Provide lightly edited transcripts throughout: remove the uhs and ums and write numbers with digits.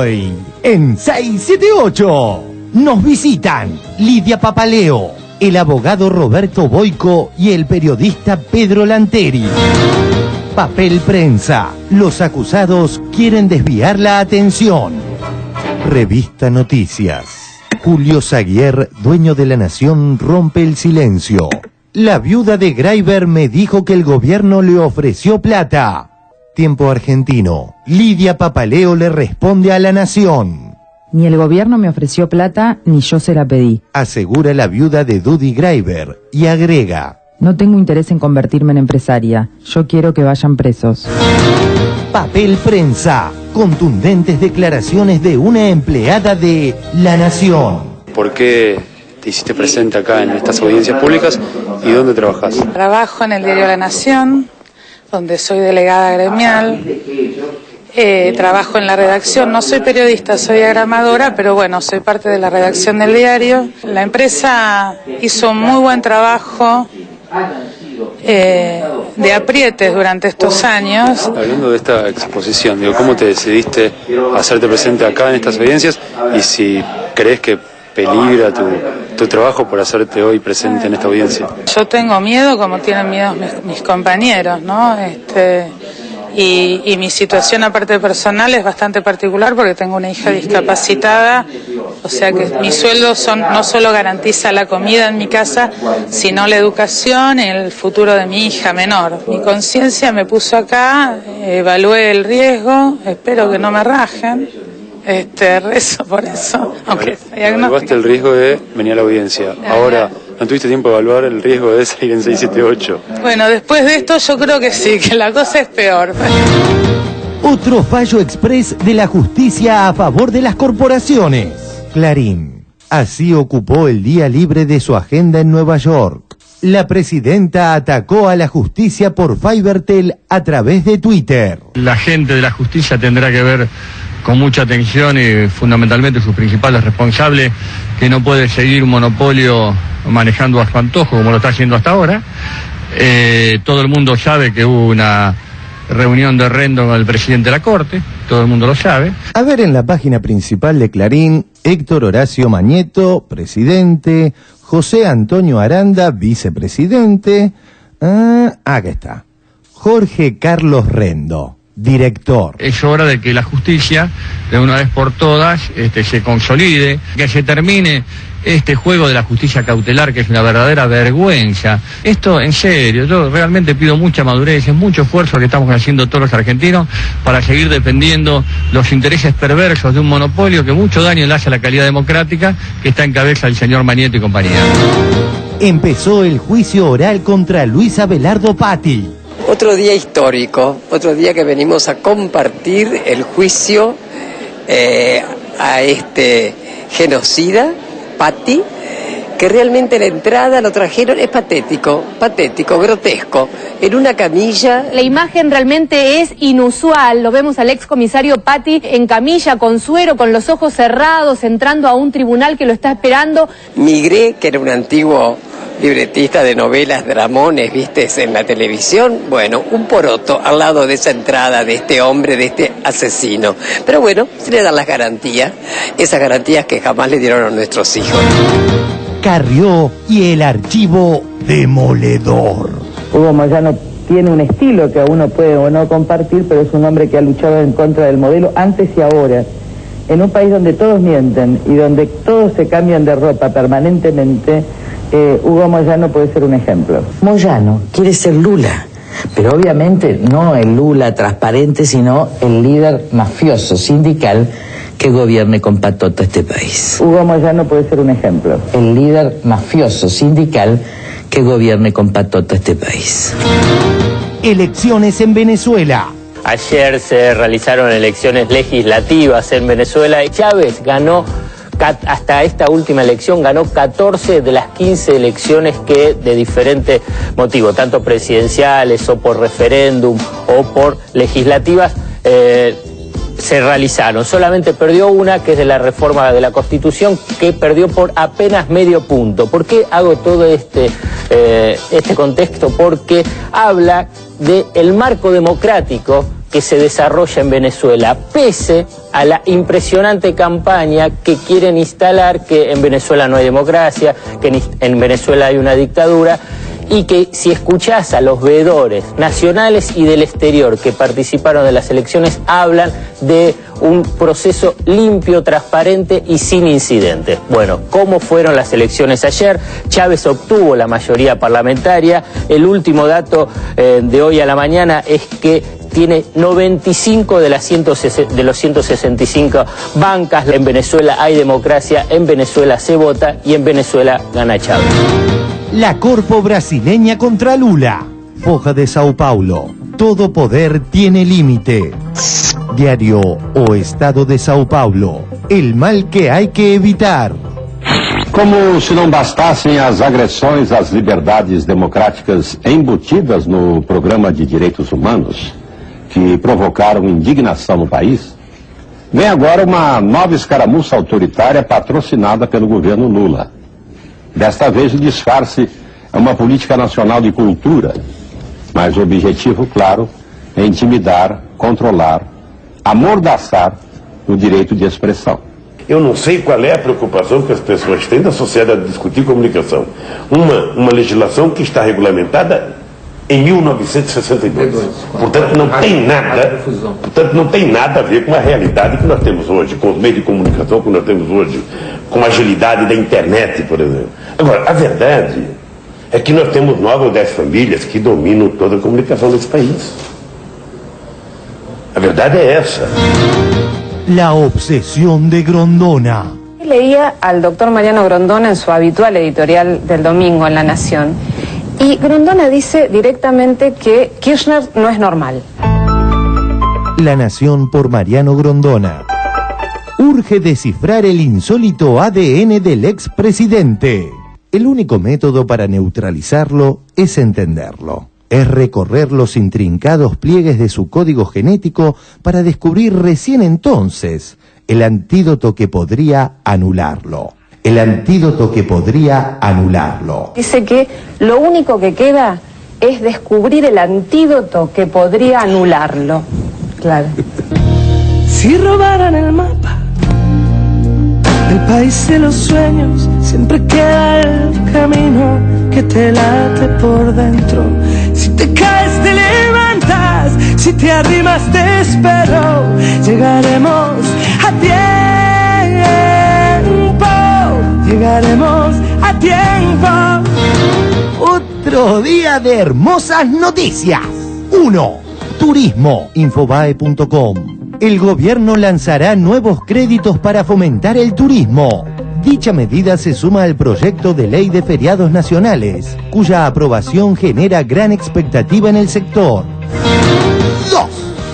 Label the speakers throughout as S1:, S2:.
S1: Hoy, en 678, nos visitan Lidia Papaleo, el abogado Roberto Boico y el periodista Pedro Lanteri. Papel prensa. Los acusados quieren desviar la atención. Revista Noticias. Julio Zaguier, dueño de La Nación, rompe el silencio. La viuda de Greiber me dijo que el gobierno le ofreció plata. Tiempo Argentino. Lidia Papaleo le responde a La Nación.
S2: Ni el gobierno me ofreció plata, ni yo se la pedí.
S1: Asegura la viuda de Dudi Greiber y agrega:
S2: no tengo interés en convertirme en empresaria. Yo quiero que vayan presos.
S1: Papel prensa. Contundentes declaraciones de una empleada de La Nación.
S3: ¿Por qué te hiciste presente acá en estas audiencias públicas y dónde trabajas?
S4: Trabajo en el diario La Nación, donde soy delegada gremial. Trabajo en la redacción, no soy periodista, soy diagramadora, pero bueno, soy parte de la redacción del diario. La empresa hizo un muy buen trabajo de aprietes durante estos años.
S3: Hablando de esta exposición, digo, ¿cómo te decidiste a hacerte presente acá en estas audiencias y si crees que peligra tu trabajo por hacerte hoy presente en esta audiencia?
S4: Yo tengo miedo, como tienen miedo mis compañeros, ¿no? Y mi situación, aparte personal, es bastante particular porque tengo una hija discapacitada, o sea que mis sueldos no solo garantiza la comida en mi casa, sino la educación y el futuro de mi hija menor. Mi conciencia me puso acá, evalué el riesgo, espero que no me rajen. Rezo por eso, aunque
S3: evaluaste el riesgo de venir a la audiencia. Ahora, ¿no tuviste tiempo de evaluar el riesgo de salir en 678?
S4: Bueno, después de esto yo creo que sí, que la cosa es peor.
S1: Otro fallo express de la justicia a favor de las corporaciones. Clarín. Así ocupó el día libre de su agenda en Nueva York. La presidenta atacó a la justicia por Fivertel a través de Twitter.
S5: La gente de la justicia tendrá que ver con mucha atención y fundamentalmente sus principales responsables, que no puede seguir un monopolio manejando a su antojo como lo está haciendo hasta ahora. Todo el mundo sabe que hubo una reunión de Rendo con el presidente de la Corte, todo el mundo lo sabe.
S1: A ver en la página principal de Clarín, Héctor Horacio Mañeto, presidente, José Antonio Aranda, vicepresidente, acá está, Jorge Carlos Rendo, director.
S5: Es hora de que la justicia, de una vez por todas, se consolide, que se termine este juego de la justicia cautelar, que es una verdadera vergüenza. Esto, en serio, yo realmente pido mucha madurez, es mucho esfuerzo que estamos haciendo todos los argentinos para seguir defendiendo los intereses perversos de un monopolio que mucho daño le hace a la calidad democrática que está en cabeza el señor Mañeto y compañía.
S1: Empezó el juicio oral contra Luis Abelardo Patti.
S6: Otro día histórico, otro día que venimos a compartir el juicio a este genocida, Patti, que realmente la entrada lo trajeron, es patético, grotesco, en una camilla.
S7: La imagen realmente es inusual, lo vemos al excomisario Patti en camilla, con suero, con los ojos cerrados, entrando a un tribunal que lo está esperando.
S6: Migré, que era un antiguo libretista de novelas, dramones, vistes en la televisión, bueno, un poroto al lado de esa entrada de este hombre, de este asesino. Pero bueno, se le dan las garantías, esas garantías que jamás le dieron a nuestros hijos.
S1: Carrió y el archivo demoledor.
S8: Hugo Moyano tiene un estilo que uno puede o no compartir, pero es un hombre que ha luchado en contra del modelo antes y ahora. En un país donde todos mienten y donde todos se cambian de ropa permanentemente, Hugo Moyano puede ser un ejemplo.
S9: Moyano quiere ser Lula, pero obviamente no el Lula transparente, sino el líder mafioso sindical que gobierne con patota este país.
S8: Hugo Moyano puede ser un ejemplo.
S9: El líder mafioso sindical que gobierne con patota este país.
S1: Elecciones en Venezuela.
S10: Ayer se realizaron elecciones legislativas en Venezuela y Chávez ganó. Hasta esta última elección ganó 14 de las 15 elecciones que de diferente motivo, tanto presidenciales o por referéndum o por legislativas, se realizaron. Solamente perdió una, que es de la reforma de la Constitución, que perdió por apenas medio punto. ¿Por qué hago todo este contexto? Porque habla del marco democrático que se desarrolla en Venezuela, pese a la impresionante campaña que quieren instalar que en Venezuela no hay democracia, que en Venezuela hay una dictadura, y que si escuchás a los veedores nacionales y del exterior que participaron de las elecciones, hablan de un proceso limpio, transparente y sin incidentes. Bueno, ¿cómo fueron las elecciones ayer? Chávez obtuvo la mayoría parlamentaria. El último dato de hoy a la mañana es que tiene 95 de los 165 bancas. En Venezuela hay democracia, en Venezuela se vota y en Venezuela gana Chávez.
S1: La Corpo brasileña contra Lula. Foja de Sao Paulo. Todo poder tiene límite. Diario O Estado de Sao Paulo. El mal que hay que evitar.
S11: Como se não bastassem as agressões às liberdades democráticas embutidas no Programa de Direitos Humanos, que provocaram indignação no país, vem agora uma nova escaramuça autoritária patrocinada pelo governo Lula. Desta vez o disfarce é uma política nacional de cultura, mas o objetivo, claro, é intimidar, controlar, amordaçar o direito de expressão.
S12: Eu não sei qual é a preocupação que as pessoas têm da sociedade de discutir comunicação. Uma legislação que está regulamentada em 1962. Portanto, não tem nada a ver com a realidade que nós temos hoje, com os meios de comunicação que nós temos hoje, com a agilidade da internet, por exemplo. Agora, a verdade é que nós temos 9 ou 10 famílias que dominam toda a comunicação desse país. A verdade é essa.
S1: La obsesión de Grondona.
S13: Leía al doctor Mariano Grondona en su habitual editorial del domingo en La Nación, y Grondona dice directamente que Kirchner no es normal.
S1: La Nación por Mariano Grondona. Urge descifrar el insólito ADN del expresidente. El único método para neutralizarlo es entenderlo. Es recorrer los intrincados pliegues de su código genético para descubrir recién entonces el antídoto que podría anularlo. El antídoto que podría anularlo.
S13: Dice que lo único que queda es descubrir el antídoto que podría anularlo. Claro.
S14: Si robaran el mapa del país de los sueños, siempre queda el camino que te late por dentro. Si te caes te levantas, si te arrimas te espero. Llegaremos a tiempo, llegaremos a tiempo.
S1: Otro día de hermosas noticias. 1. Turismo. Infobae.com. El gobierno lanzará nuevos créditos para fomentar el turismo. Dicha medida se suma al proyecto de ley de feriados nacionales, cuya aprobación genera gran expectativa en el sector. 2.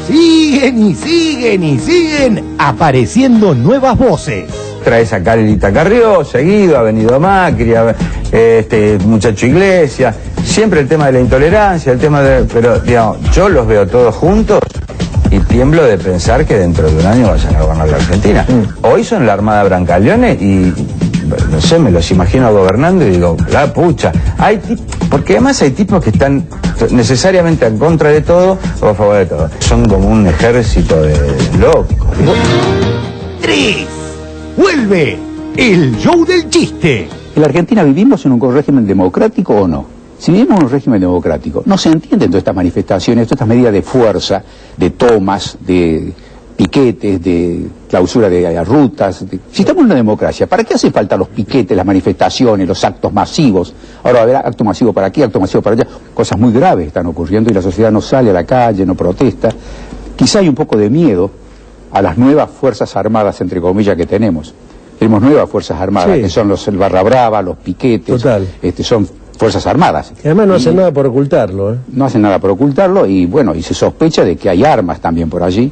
S1: Siguen y siguen y siguen apareciendo nuevas voces.
S15: Traes a Carlita Carrió, seguido, ha venido Macri, muchacho Iglesias, siempre el tema de la intolerancia, el tema de... Pero, digamos, yo los veo todos juntos y tiemblo de pensar que dentro de un año vayan a gobernar la Argentina. Hoy son la Armada Brancaleone y, no sé, me los imagino gobernando y digo, la pucha, porque además hay tipos que están necesariamente en contra de todo o a favor de todo. Son como un ejército de locos.
S1: 3. Vuelve el show del chiste.
S16: ¿En la Argentina vivimos en un régimen democrático o no? Si vivimos en un régimen democrático, no se entienden todas estas manifestaciones, todas estas medidas de fuerza, de tomas, de piquetes, de clausura de rutas. Si estamos en una democracia, ¿para qué hace falta los piquetes, las manifestaciones, los actos masivos? Ahora va a haber acto masivo para aquí, acto masivo para allá. Cosas muy graves están ocurriendo y la sociedad no sale a la calle, no protesta. Quizá hay un poco de miedo a las nuevas fuerzas armadas, entre comillas, que tenemos. Tenemos nuevas fuerzas armadas, sí, que son el Barra Brava, los piquetes. Total. Son fuerzas armadas.
S17: Y además no hacen nada por ocultarlo, ¿eh?
S16: No hacen nada por ocultarlo y bueno, y se sospecha de que hay armas también por allí.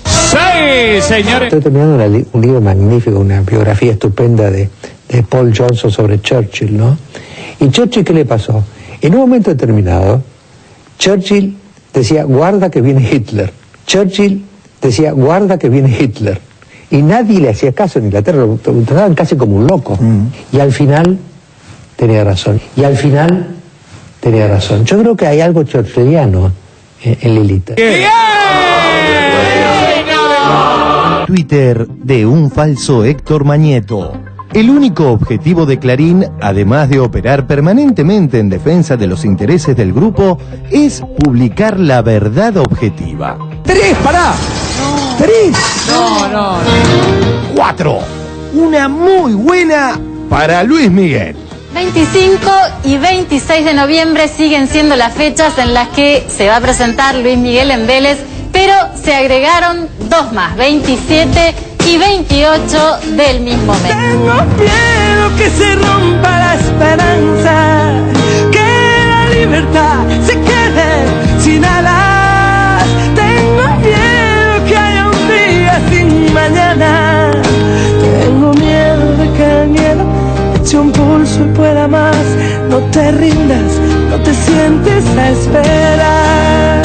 S16: Sí, señores.
S18: Estoy terminando un libro magnífico, una biografía estupenda de Paul Johnson sobre Churchill, ¿no? Y Churchill, ¿qué le pasó? En un momento determinado, Churchill decía, guarda que viene Hitler. Churchill decía, guarda que viene Hitler. Y nadie le hacía caso en Inglaterra, lo trataban casi como un loco. Y al final tenía razón. Yo creo que hay algo churchilliano en Lilita.
S1: Twitter de un falso Héctor Mañeto. El único objetivo de Clarín, además de operar permanentemente en defensa de los intereses del grupo, es publicar la verdad objetiva.
S14: 3, pará. 3.
S1: No. 4. Una muy buena para Luis Miguel.
S19: 25 y 26 de noviembre siguen siendo las fechas en las que se va a presentar Luis Miguel en Vélez, pero se agregaron 2 más, 27 y 28 del mismo mes.
S14: Tengo miedo que se rompa la esperanza, que la libertad se quede sin alas. Tengo miedo que haya un día sin mañana. Tengo miedo de que el miedo eche un pulso y pueda más. No te rindas, no te sientes a esperar.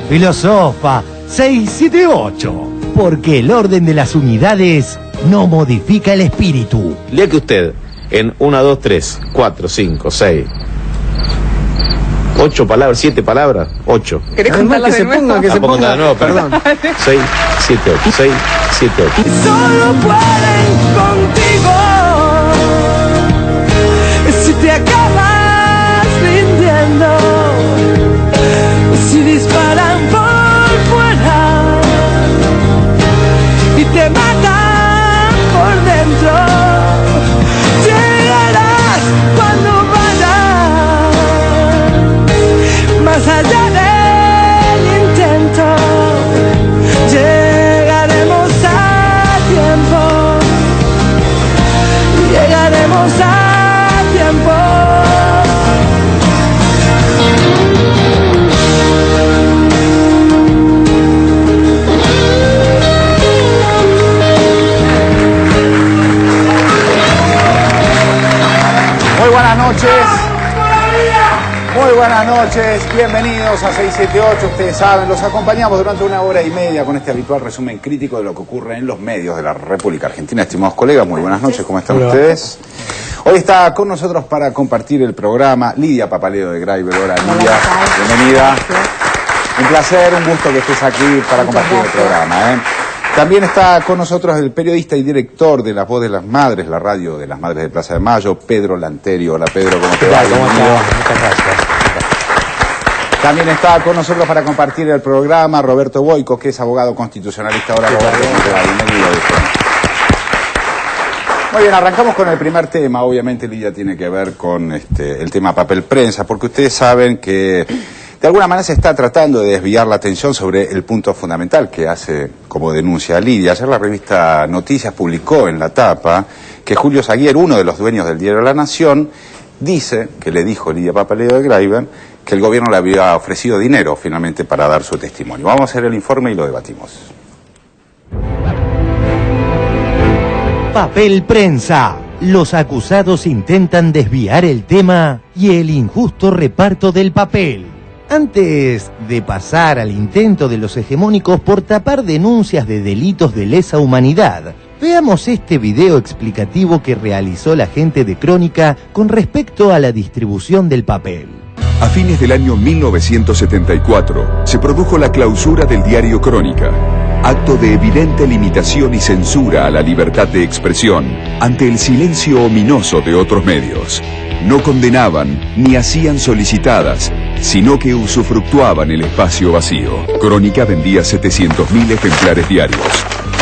S1: Filosofa 678. Porque el orden de las unidades no modifica el espíritu.
S20: Lea que usted en 1, 2, 3, 4, 5, 6, 8 palabras, 7 palabras, 8.
S14: ¿Querés contarlas de nuevo?
S20: Que se ponga de nuevo, perdón. 6, 7, 8, 6, 7, 8.
S14: Solo pueden contigo. Si te acabas rindiendo, si disparan por fuera y te matan por dentro, llegarás cuando vayas más allá del intento. Llegaremos a tiempo, llegaremos a tiempo.
S16: Muy buenas noches. Muy buenas noches. Bienvenidos a 678. Ustedes saben, los acompañamos durante 1 hora y media con este habitual resumen crítico de lo que ocurre en los medios de la República Argentina. Estimados colegas, muy buenas noches. ¿Cómo están ustedes? Hoy está con nosotros para compartir el programa Lidia Papaleo de Graiber. Hola, Lidia. Bienvenida. Un placer, un gusto que estés aquí para compartir el programa. También está con nosotros el periodista y director de La Voz de las Madres, la radio de las Madres de Plaza de Mayo, Pedro Lanteri. Hola, Pedro, ¿cómo te va?
S21: Muchas gracias.
S16: También está con nosotros para compartir el programa Roberto Boico, que es abogado constitucionalista. Hola, Roberto, ¿cómo te va? Bienvenido. Muy bien, arrancamos con el primer tema. Obviamente, Lidia, tiene que ver con el tema papel prensa, porque ustedes saben que de alguna manera se está tratando de desviar la atención sobre el punto fundamental que hace como denuncia Lidia. Ayer la revista Noticias publicó en la tapa que Julio Zaguier, uno de los dueños del diario La Nación, dice que le dijo Lidia Papaleo de Graiber que el gobierno le había ofrecido dinero finalmente para dar su testimonio. Vamos a hacer el informe y lo debatimos.
S1: Papel prensa. Los acusados intentan desviar el tema y el injusto reparto del papel. Antes de pasar al intento de los hegemónicos por tapar denuncias de delitos de lesa humanidad, veamos este video explicativo que realizó la gente de Crónica con respecto a la distribución del papel.
S22: A fines del año 1974 se produjo la clausura del diario Crónica, acto de evidente limitación y censura a la libertad de expresión ante el silencio ominoso de otros medios. No condenaban ni hacían solicitadas, sino que usufructuaban el espacio vacío. Crónica vendía 700.000 ejemplares diarios,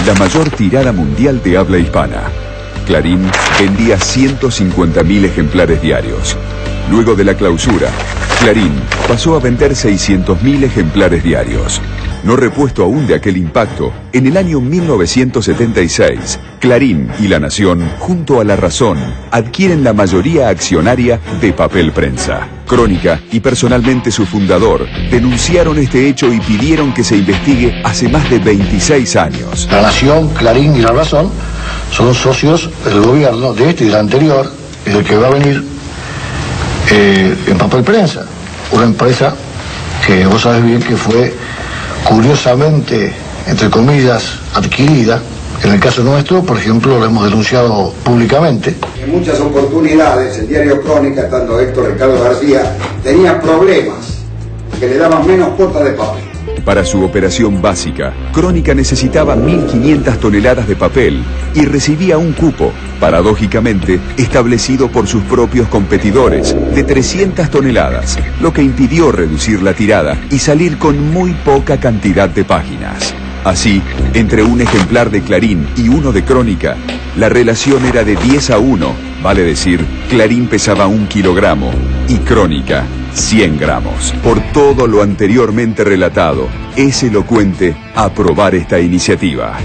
S22: la mayor tirada mundial de habla hispana. Clarín vendía 150.000 ejemplares diarios. Luego de la clausura, Clarín pasó a vender 600.000 ejemplares diarios. No repuesto aún de aquel impacto, en el año 1976, Clarín y La Nación, junto a La Razón, adquieren la mayoría accionaria de Papel Prensa. Crónica y personalmente su fundador denunciaron este hecho y pidieron que se investigue hace más de 26 años.
S23: La Nación, Clarín y La Razón son socios del gobierno de este y del anterior y del que va a venir en Papel Prensa, una empresa que vos sabés bien que fue curiosamente, entre comillas, adquirida. En el caso nuestro, por ejemplo, lo hemos denunciado públicamente.
S24: En muchas oportunidades, el diario Crónica, tanto Héctor Ricardo García, tenía problemas
S2: que le daban menos cuotas de papel.
S22: Para su operación básica, Crónica necesitaba 1.500 toneladas de papel y recibía un cupo, paradójicamente, establecido por sus propios competidores, de 300 toneladas, lo que impidió reducir la tirada y salir con muy poca cantidad de páginas. Así, entre un ejemplar de Clarín y uno de Crónica, la relación era de 10-1, vale decir, Clarín pesaba 1 kilogramo y Crónica 100 gramos. Por todo lo anteriormente relatado, es elocuente aprobar esta iniciativa.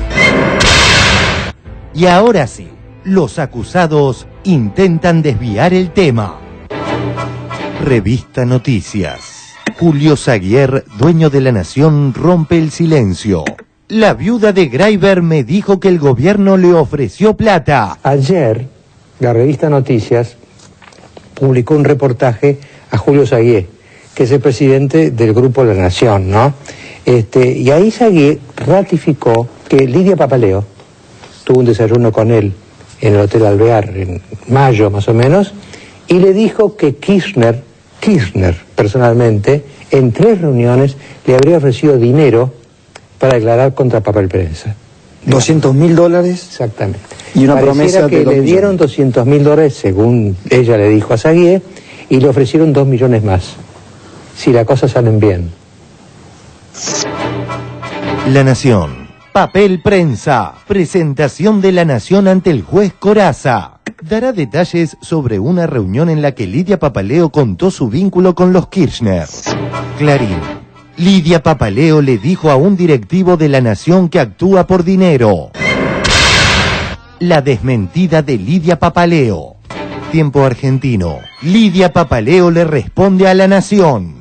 S1: Y ahora sí, los acusados intentan desviar el tema. Revista Noticias. Julio Zaguier, dueño de La Nación, rompe el silencio. La viuda de Greiber me dijo que el gobierno le ofreció plata.
S18: Ayer, la revista Noticias publicó un reportaje a Julio Zaguier, que es el presidente del Grupo La Nación, ¿no? Y ahí Zaguier ratificó que Lidia Papaleo tuvo un desayuno con él en el Hotel Alvear en mayo más o menos, y le dijo que Kirchner personalmente, en 3 reuniones le habría ofrecido dinero para declarar contra Papel Prensa.
S3: $200.000.
S18: Exactamente.
S3: Y una
S18: Pareciera
S3: promesa
S18: que
S3: de 2
S18: le dieron $200.000, según ella le dijo a Zaguier, y le ofrecieron 2 millones más, si las cosas salen bien.
S1: La Nación. Papel Prensa. Presentación de La Nación ante el juez Corazza. Dará detalles sobre una reunión en la que Lidia Papaleo contó su vínculo con los Kirchner. Clarín. Lidia Papaleo le dijo a un directivo de La Nación que actúa por dinero. La desmentida de Lidia Papaleo. Tiempo Argentino. Lidia Papaleo le responde a La Nación.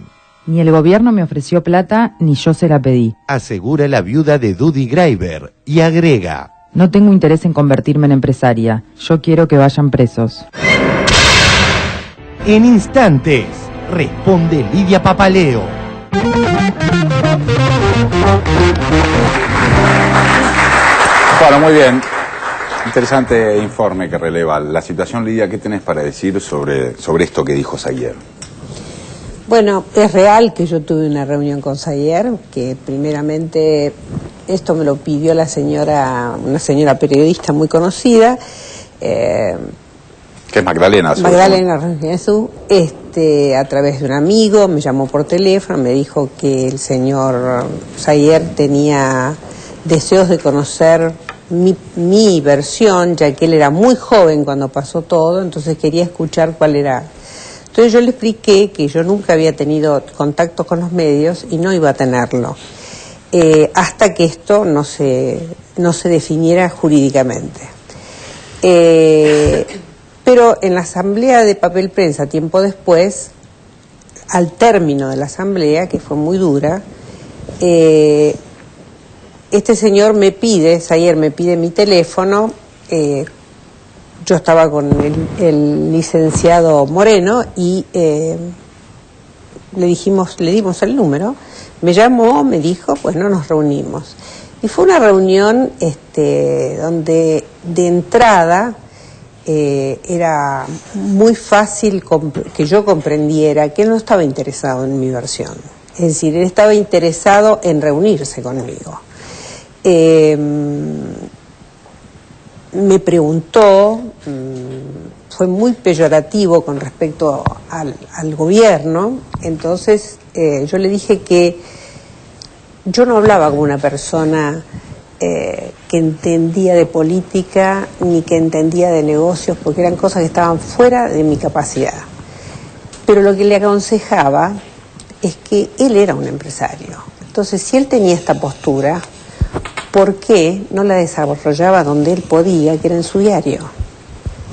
S21: Ni el gobierno me ofreció plata, ni yo se la pedí.
S1: Asegura la viuda de Dudi Greiber y agrega.
S21: No tengo interés en convertirme en empresaria. Yo quiero que vayan presos.
S1: En instantes, responde Lidia Papaleo.
S16: Bueno, muy bien. Interesante informe que releva la situación. Lidia, ¿qué tenés para decir sobre esto que dijo Zaguier?
S24: Bueno, es real que yo tuve una reunión con Zaguier, que primeramente esto me lo pidió una señora periodista muy conocida,
S16: que es Magdalena Azul.
S24: Magdalena Jesús, a través de un amigo, me llamó por teléfono, me dijo que el señor Zaguier tenía deseos de conocer mi versión, ya que él era muy joven cuando pasó todo, entonces quería escuchar cuál era. Entonces yo le expliqué que yo nunca había tenido contacto con los medios y no iba a tenerlo, hasta que esto no se definiera jurídicamente. Pero en la asamblea de Papel Prensa, tiempo después, al término de la asamblea, que fue muy dura, este señor Zaguier me pide mi teléfono. Yo estaba con el licenciado Moreno y le dimos el número. Me llamó, me dijo, pues no nos reunimos. Y fue una reunión donde de entrada era muy fácil que yo comprendiera que él no estaba interesado en mi versión. Es decir, él estaba interesado en reunirse conmigo. Me preguntó, fue muy peyorativo con respecto al gobierno, entonces yo le dije que yo no hablaba con una persona que entendía de política ni que entendía de negocios, porque eran cosas que estaban fuera de mi capacidad. Pero lo que le aconsejaba es que él era un empresario. Entonces, si él tenía esta postura, ¿por qué no la desarrollaba donde él podía, que era en su diario?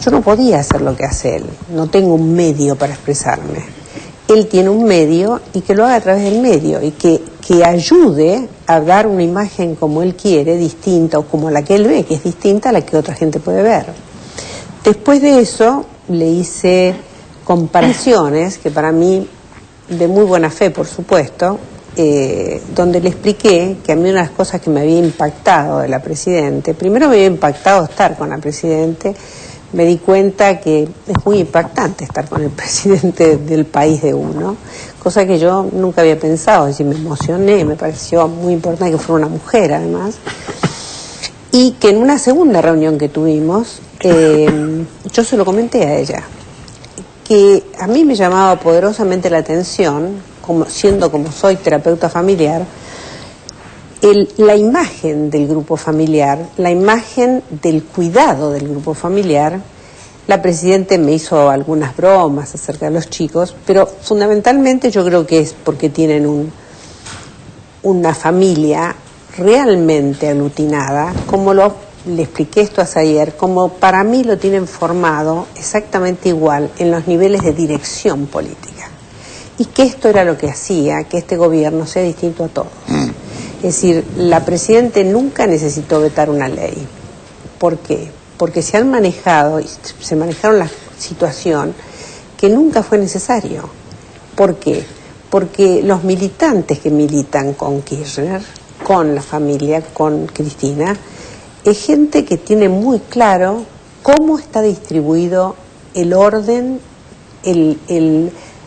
S24: Yo no podía hacer lo que hace él, no tengo un medio para expresarme. Él tiene un medio y que lo haga a través del medio y que ayude a dar una imagen como él quiere, distinta, o como la que él ve, que es distinta a la que otra gente puede ver. Después de eso le hice comparaciones, que para mí, de muy buena fe por supuesto, donde le expliqué que a mí una de las cosas que me había impactado de la Presidente, primero me había impactado estar con la Presidente, me di cuenta que es muy impactante estar con el presidente del país de uno, cosa que yo nunca había pensado, es decir, me emocioné, me pareció muy importante que fuera una mujer además, y que en una segunda reunión que tuvimos, yo se lo comenté a ella, que a mí me llamaba poderosamente la atención, siendo como soy terapeuta familiar, la imagen del grupo familiar, la imagen del cuidado del grupo familiar. La Presidenta me hizo algunas bromas acerca de los chicos, pero fundamentalmente yo creo que es porque tienen una familia realmente aglutinada, como le expliqué esto ayer, como para mí lo tienen formado exactamente igual en los niveles de dirección política. Y que esto era lo que hacía que este gobierno sea distinto a todos. Es decir, la Presidenta nunca necesitó vetar una ley. ¿Por qué? Porque se manejaron la situación que nunca fue necesario. ¿Por qué? Porque los militantes que militan con Kirchner, con la familia, con Cristina, es gente que tiene muy claro cómo está distribuido el orden,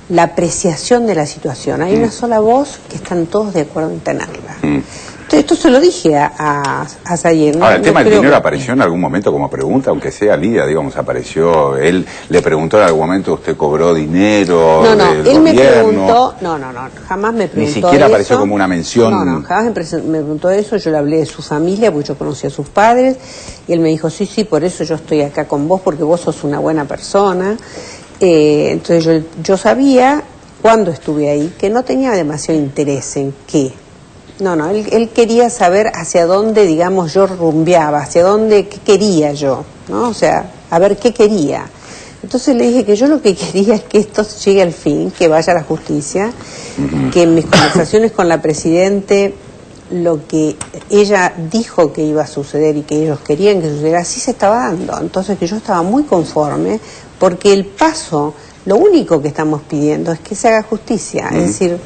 S24: la apreciación de la situación. Hay una sola voz que están todos de acuerdo en tenerla. Entonces, esto se lo dije a Sayer.
S4: Ahora, el tema del dinero apareció en algún momento como pregunta, aunque sea Lidia, digamos, apareció. Él le preguntó en algún momento, ¿usted cobró dinero del gobierno?
S24: Me preguntó, jamás me preguntó.
S4: Ni siquiera
S24: eso.
S4: apareció como una mención.
S24: Jamás me preguntó eso. Yo le hablé de su familia, porque yo conocí a sus padres, y él me dijo, sí, por eso yo estoy acá con vos, porque vos sos una buena persona. Entonces yo sabía, cuando estuve ahí, que no tenía demasiado interés en qué. Él quería saber hacia dónde, digamos, yo rumbeaba, hacia dónde, qué quería yo, ¿no? O sea, a ver qué quería. Entonces le dije que yo lo que quería es que esto llegue al fin, que vaya a la justicia, que en mis conversaciones con la Presidenta, lo que ella dijo que iba a suceder y que ellos querían que sucediera, así se estaba dando. Entonces que yo estaba muy conforme, porque el paso, lo único que estamos pidiendo es que se haga justicia, es decir,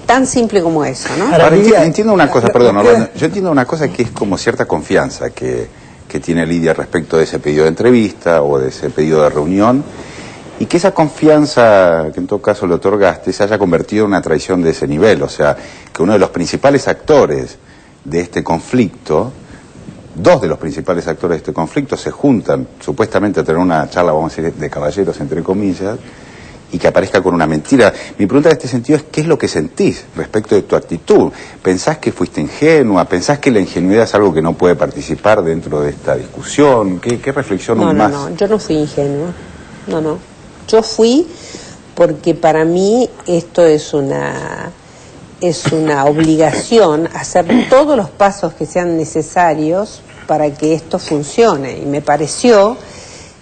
S24: tan simple como eso, ¿no?
S4: Ahora, entiendo una cosa, perdón, Orlando, yo entiendo una cosa que es como cierta confianza que tiene Lidia respecto de ese pedido de entrevista o de ese pedido de reunión, y que esa confianza que en todo caso le otorgaste se haya convertido en una traición de ese nivel, o sea, que uno de los principales actores de este conflicto, dos de los principales actores de este conflicto se juntan supuestamente a tener una charla, vamos a decir, de caballeros, entre comillas, y que aparezca con una mentira. Mi pregunta en este sentido es, ¿qué es lo que sentís respecto de tu actitud? ¿Pensás que fuiste ingenua? ¿Pensás que la ingenuidad es algo que no puede participar dentro de esta discusión? ¿Qué reflexión más?
S24: No, yo no fui ingenua. No. Yo fui porque para mí esto es una obligación, hacer todos los pasos que sean necesarios para que esto funcione. Y me pareció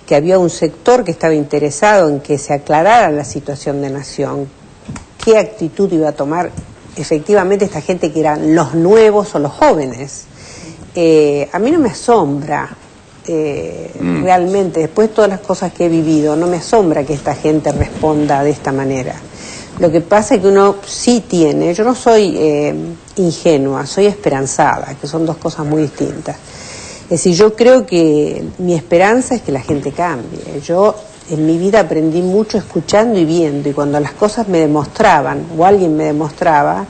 S24: que había un sector que estaba interesado en que se aclarara la situación de nación, qué actitud iba a tomar efectivamente esta gente que eran los nuevos o los jóvenes. A mí no me asombra, realmente, después de todas las cosas que he vivido, no me asombra que esta gente responda de esta manera. Lo que pasa es que uno sí tiene, yo no soy ingenua, soy esperanzada, que son dos cosas muy distintas. Es decir, yo creo que mi esperanza es que la gente cambie. Yo en mi vida aprendí mucho escuchando y viendo, y cuando las cosas me demostraban, o alguien me demostraba,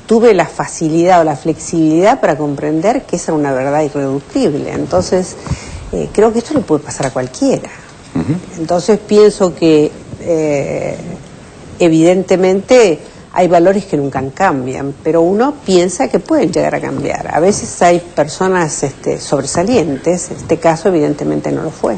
S24: tuve la facilidad o la flexibilidad para comprender que esa era una verdad irreductible. Entonces, creo que esto le puede pasar a cualquiera. Entonces pienso que, evidentemente, hay valores que nunca cambian, pero uno piensa que pueden llegar a cambiar. A veces hay personas sobresalientes, en este caso evidentemente no lo fue.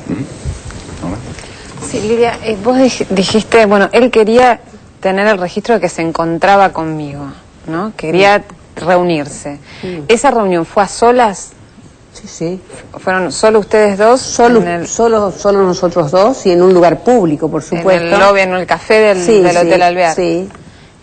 S13: Sí, Lidia, vos dijiste, bueno, él quería tener el registro de que se encontraba conmigo, ¿no? Quería reunirse. ¿Esa reunión fue a solas?
S24: Sí.
S13: ¿Fueron solo ustedes dos?
S24: Solo nosotros dos, y en un lugar público, por supuesto.
S13: En el lobby, en el café del Hotel Alvear.
S24: Sí.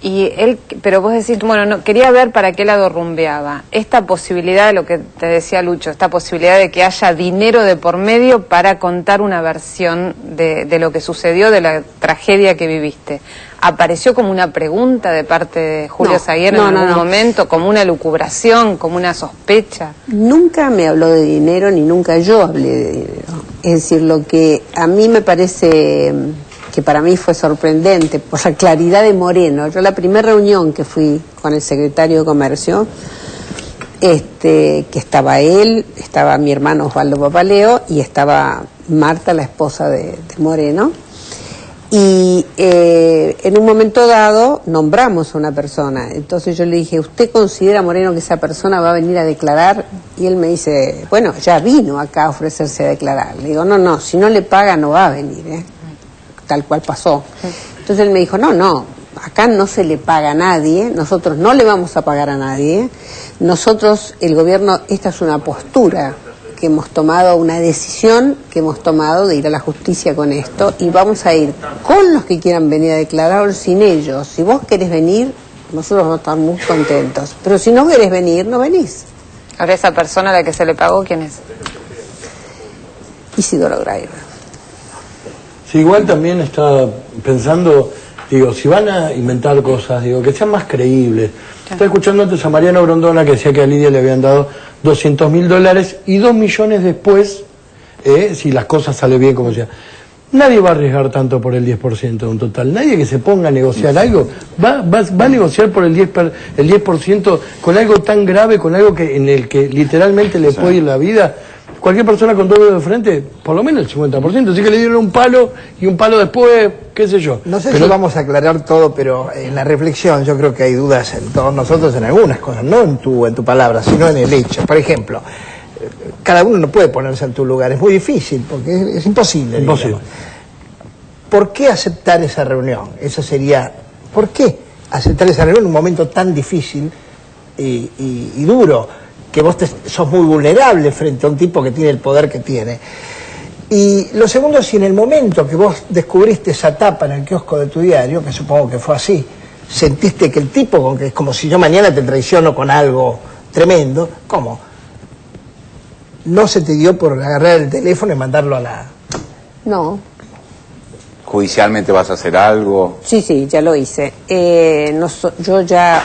S13: Y él, pero vos decís, bueno, no, quería ver para qué lado rumbeaba. Esta posibilidad de lo que te decía Lucho, esta posibilidad de que haya dinero de por medio para contar una versión de lo que sucedió, de la tragedia que viviste. ¿Apareció como una pregunta de parte de Julio Zaguer en algún momento, como una lucubración, como una sospecha?
S24: Nunca me habló de dinero, ni nunca yo hablé de dinero. Es decir, lo que a mí me parece que para mí fue sorprendente por la claridad de Moreno. Yo la primera reunión que fui con el secretario de Comercio, que estaba él, estaba mi hermano Osvaldo Papaleo y estaba Marta, la esposa de Moreno, y en un momento dado nombramos a una persona. Entonces yo le dije, ¿usted considera, Moreno, que esa persona va a venir a declarar? Y él me dice, bueno, ya vino acá a ofrecerse a declarar. Le digo, no, si no le paga no va a venir, tal cual pasó. Entonces él me dijo, no, acá no se le paga a nadie, nosotros no le vamos a pagar a nadie, nosotros, el gobierno, esta es una postura que hemos tomado, una decisión que hemos tomado de ir a la justicia con esto, y vamos a ir con los que quieran venir a declarar o sin ellos. Si vos querés venir, nosotros vamos a estar muy contentos, pero si no querés venir, no venís.
S13: Ahora, esa persona a la que se le pagó, ¿quién es?
S24: Isidoro Graiber.
S17: Sí, igual también está pensando, digo, si van a inventar cosas, digo, que sean más creíbles. Estaba escuchando antes a Mariano Grondona que decía que a Lidia le habían dado $200.000 y 2 millones después, si las cosas salen bien como sea. Nadie va a arriesgar tanto por el 10% de un total. Nadie que se ponga a negociar algo va a negociar por el 10% con algo tan grave, con algo en el que literalmente le puede ir la vida. Cualquier persona con 2 dedos de frente, por lo menos el 50%. Así que le dieron un palo y un palo después, qué sé yo.
S5: No sé si vamos a aclarar todo, pero en la reflexión yo creo que hay dudas en todos nosotros en algunas cosas, no en tu palabra, sino en el hecho. Por ejemplo, cada uno no puede ponerse en tu lugar, es muy difícil, porque es imposible.
S17: Imposible.
S5: ¿Por qué aceptar esa reunión? Eso sería, ¿por qué aceptar esa reunión en un momento tan difícil y duro? Que vos sos muy vulnerable frente a un tipo que tiene el poder que tiene. Y lo segundo, si en el momento que vos descubriste esa tapa en el kiosco de tu diario, que supongo que fue así, sentiste que el tipo, que es como si yo mañana te traiciono con algo tremendo, ¿cómo? ¿No se te dio por agarrar el teléfono y mandarlo a la...?
S24: No.
S4: ¿Judicialmente vas a hacer algo?
S24: Sí, ya lo hice. Yo ya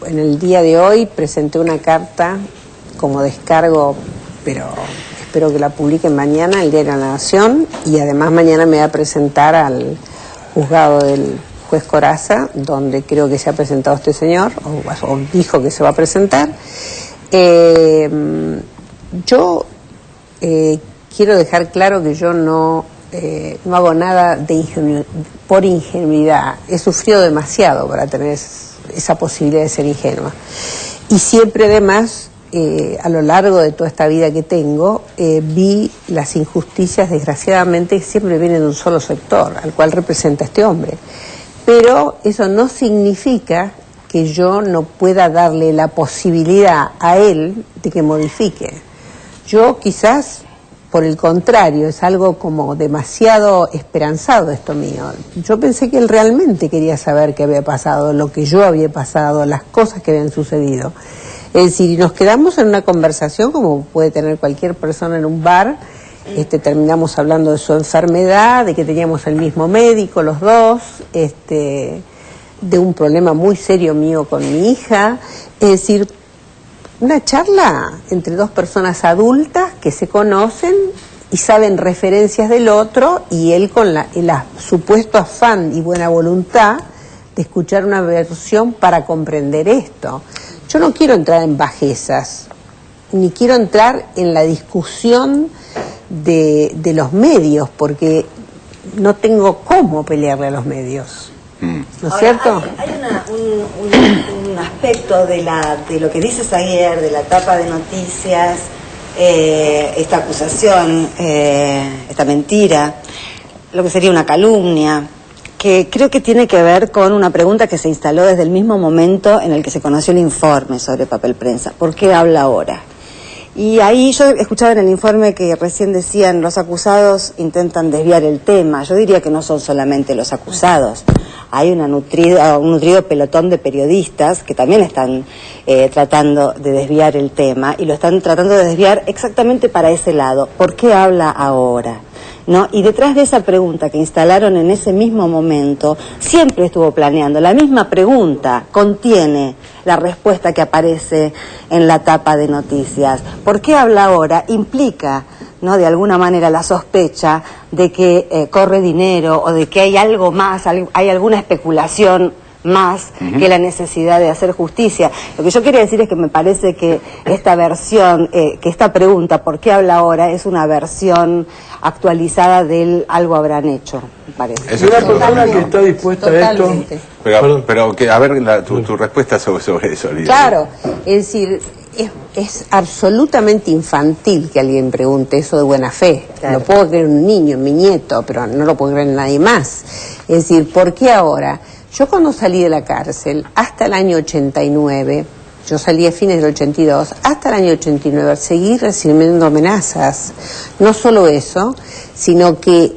S24: en el día de hoy presenté una carta como descargo, pero espero que la publiquen mañana, el Diario de la Nación, y además mañana me voy a presentar al juzgado del juez Corazza, donde creo que se ha presentado este señor, o dijo que se va a presentar. Yo quiero dejar claro que yo no hago nada por ingenuidad. He sufrido demasiado para tener esa posibilidad de ser ingenua. Y siempre además, a lo largo de toda esta vida que tengo, vi las injusticias, desgraciadamente, que siempre vienen de un solo sector, al cual representa este hombre. Pero eso no significa que yo no pueda darle la posibilidad a él de que modifique. Yo quizás, por el contrario, es algo como demasiado esperanzado esto mío. Yo pensé que él realmente quería saber qué había pasado, lo que yo había pasado, las cosas que habían sucedido. Es decir, y nos quedamos en una conversación como puede tener cualquier persona en un bar. Terminamos hablando de su enfermedad, de que teníamos el mismo médico los dos, de un problema muy serio mío con mi hija. Es decir, una charla entre dos personas adultas que se conocen y saben referencias del otro, y él con el supuesto afán y buena voluntad de escuchar una versión para comprender esto. Yo no quiero entrar en bajezas, ni quiero entrar en la discusión de los medios, porque no tengo cómo pelearle a los medios. ¿No es cierto?
S6: Hay un aspecto de lo que dices ayer, de la tapa de noticias, esta acusación, esta mentira, lo que sería una calumnia, que creo que tiene que ver con una pregunta que se instaló desde el mismo momento en el que se conoció el informe sobre papel prensa. ¿Por qué habla ahora? Y ahí yo escuchaba en el informe que recién decían los acusados intentan desviar el tema. Yo diría que no son solamente los acusados. Hay un nutrido pelotón de periodistas que también están tratando de desviar el tema, y lo están tratando de desviar exactamente para ese lado. ¿Por qué habla ahora? ¿No? Y detrás de esa pregunta que instalaron en ese mismo momento, siempre estuvo planeando. La misma pregunta contiene la respuesta que aparece en la tapa de noticias. ¿Por qué habla ahora? Implica ¿no?, de alguna manera la sospecha de que corre dinero o de que hay algo más, hay alguna especulación más que la necesidad de hacer justicia. Lo que yo quería decir es que me parece que esta versión, que esta pregunta, ¿por qué habla ahora?, es una versión actualizada del algo habrán hecho, me parece.
S17: Es una persona que está dispuesta a esto.
S4: Pero que, a ver, tu respuesta sobre eso, Lidia.
S24: Claro, es decir, es absolutamente infantil que alguien pregunte eso de buena fe. Claro. Lo puedo creer en un niño, en mi nieto, pero no lo puedo creer en nadie más. Es decir, ¿por qué ahora? Yo cuando salí de la cárcel, hasta el año 89, yo salí a fines del 82, hasta el año 89 seguí recibiendo amenazas. No solo eso, sino que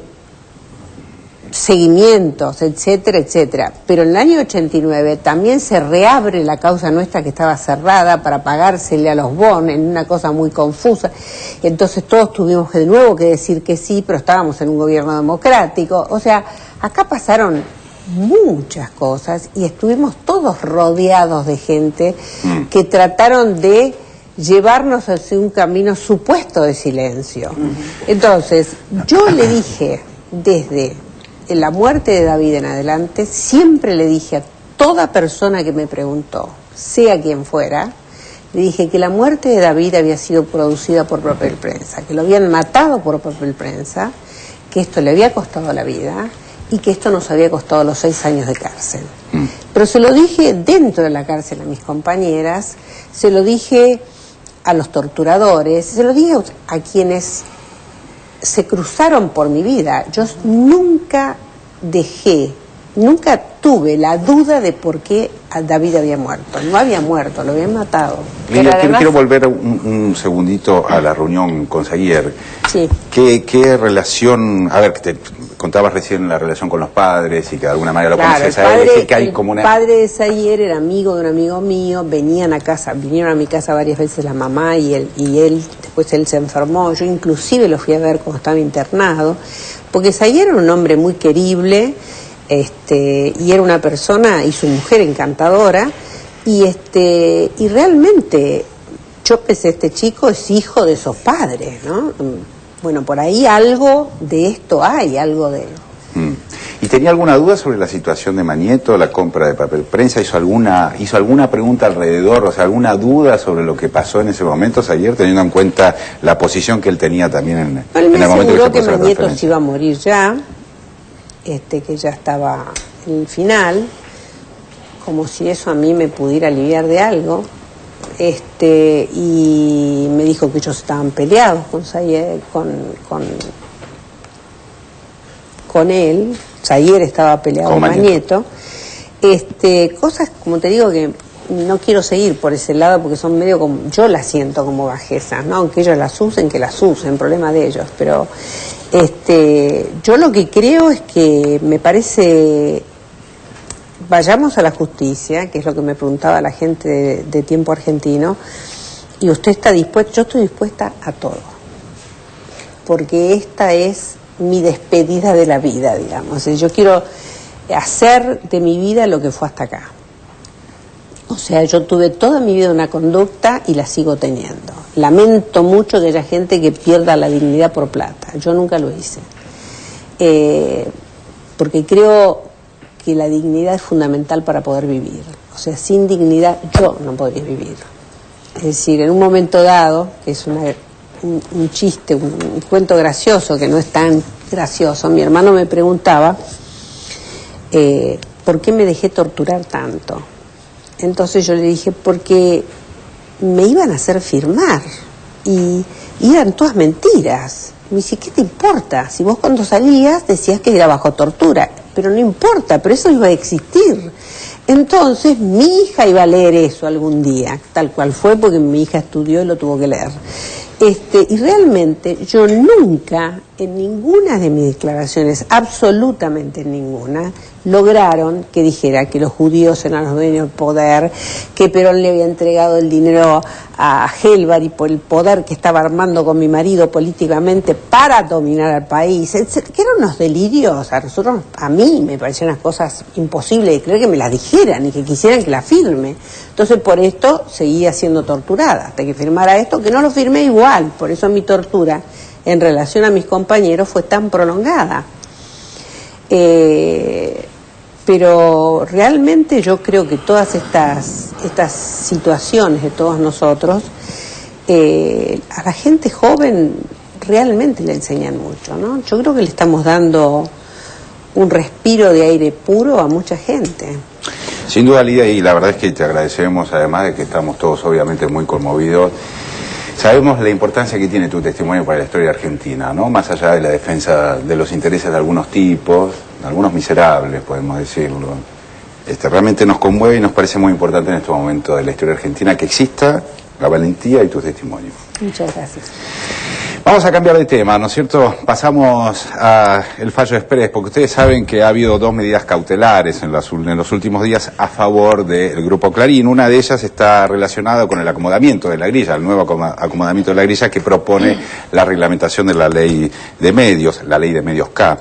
S24: seguimientos, etcétera, etcétera. Pero en el año 89 también se reabre la causa nuestra que estaba cerrada para pagársele a los bonos, en una cosa muy confusa. Entonces todos tuvimos de nuevo que decir que sí, pero estábamos en un gobierno democrático. O sea, acá pasaron muchas cosas y estuvimos todos rodeados de gente que trataron de llevarnos hacia un camino supuesto de silencio. Entonces, yo le dije desde la muerte de David en adelante, siempre le dije a toda persona que me preguntó, sea quien fuera, le dije que la muerte de David había sido producida por papel prensa, que lo habían matado por papel prensa, que esto le había costado la vida y que esto nos había costado los 6 años de cárcel. Pero se lo dije dentro de la cárcel a mis compañeras, se lo dije a los torturadores, se lo dije a quienes se cruzaron por mi vida. Yo nunca tuve la duda de por qué David había muerto. No había muerto, lo habían matado.
S4: Lidia, además... quiero volver un segundito a la reunión con Saguier.
S24: Sí.
S4: ¿Qué relación, a ver, que te contabas recién la relación con los padres y que de alguna manera lo conocías a él, que hay como una...
S24: El padre de Saguier era amigo de un amigo mío, vinieron a mi casa varias veces la mamá y él, después él se enfermó, yo inclusive lo fui a ver cuando estaba internado, porque Saguier era un hombre muy querible, y era una persona y su mujer encantadora y realmente yo pensé, este chico es hijo de esos padres, ¿no? Bueno, por ahí algo de esto hay, algo de...
S4: ¿Y tenía alguna duda sobre la situación de Manieto, la compra de papel prensa? ¿Hizo alguna pregunta alrededor, o sea, alguna duda sobre lo que pasó en ese momento ayer, teniendo en cuenta la posición que él tenía también en el momento que se
S24: que Manieto se iba a morir ya, que ya estaba en el final, como si eso a mí me pudiera aliviar de algo, y me dijo que ellos estaban peleados con Saguier, con él. Saguier estaba peleado con Manieto. Cosas, como te digo, que no quiero seguir por ese lado porque son medio como, yo las siento como bajezas, ¿no? Aunque ellos las usen, que las usen, problema de ellos, pero yo lo que creo es que me parece, vayamos a la justicia, que es lo que me preguntaba la gente de Tiempo Argentino, y usted está dispuesto, yo estoy dispuesta a todo, porque esta es mi despedida de la vida, digamos. Yo quiero hacer de mi vida lo que fue hasta acá. O sea, yo tuve toda mi vida una conducta y la sigo teniendo. Lamento mucho que haya gente que pierda la dignidad por plata. Yo nunca lo hice. Porque creo que la dignidad es fundamental para poder vivir. O sea, sin dignidad yo no podría vivir. Es decir, en un momento dado, que es un chiste, un cuento gracioso, que no es tan gracioso, mi hermano me preguntaba ¿por qué me dejé torturar tanto? Entonces yo le dije, porque me iban a hacer firmar y eran todas mentiras. Me dice, ¿qué te importa? Si vos cuando salías decías que era bajo tortura, pero no importa, pero eso iba a existir. Entonces mi hija iba a leer eso algún día, tal cual fue, porque mi hija estudió y lo tuvo que leer. Y realmente yo nunca, en ninguna de mis declaraciones, absolutamente en ninguna, lograron que dijera que los judíos eran los dueños del poder, que Perón le había entregado el dinero a Helbari por el poder que estaba armando con mi marido políticamente para dominar al país, que eran unos delirios. A mí me parecían unas cosas imposibles de creer que me las dijeran y que quisieran que las firme. Entonces por esto seguía siendo torturada, hasta que firmara esto, que no lo firmé igual, por eso mi tortura en relación a mis compañeros fue tan prolongada. Pero realmente yo creo que todas estas situaciones de todos nosotros, a la gente joven realmente le enseñan mucho, ¿no? Yo creo que le estamos dando un respiro de aire puro a mucha gente.
S4: Sin duda, Lidia, y la verdad es que te agradecemos, además de que estamos todos obviamente muy conmovidos. Sabemos la importancia que tiene tu testimonio para la historia argentina, ¿no? Más allá de la defensa de los intereses de algunos tipos, algunos miserables, podemos decirlo. Realmente nos conmueve y nos parece muy importante en este momento de la historia argentina que exista la valentía y tu testimonio.
S24: Muchas gracias.
S4: Vamos a cambiar de tema, ¿no es cierto? Pasamos al fallo Express, porque ustedes saben que ha habido 2 medidas cautelares en los últimos días a favor del Grupo Clarín. Una de ellas está relacionada con el acomodamiento de la grilla, el nuevo acomodamiento de la grilla que propone la reglamentación de la ley de medios, la ley de medios K.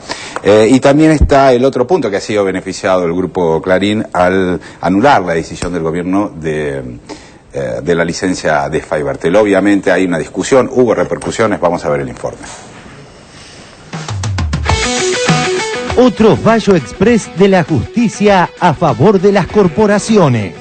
S4: Y también está el otro punto que ha sido beneficiado el Grupo Clarín al anular la decisión del gobierno de la licencia de Fivertel. Obviamente hay una discusión, hubo repercusiones, vamos a ver el informe.
S1: Otro fallo express de la justicia a favor de las corporaciones.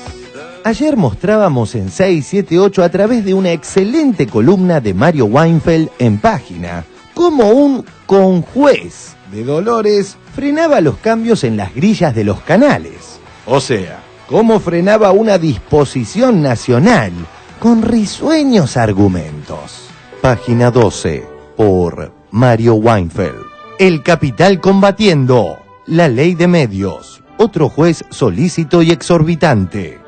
S1: Ayer mostrábamos en 678 a través de una excelente columna de Mario Weinfeld en Página, cómo un conjuez de Dolores frenaba los cambios en las grillas de los canales. O sea, cómo frenaba una disposición nacional con risueños argumentos. Página 12, por Mario Weinfeld. El capital combatiendo. La ley de medios. Otro juez solícito y exorbitante.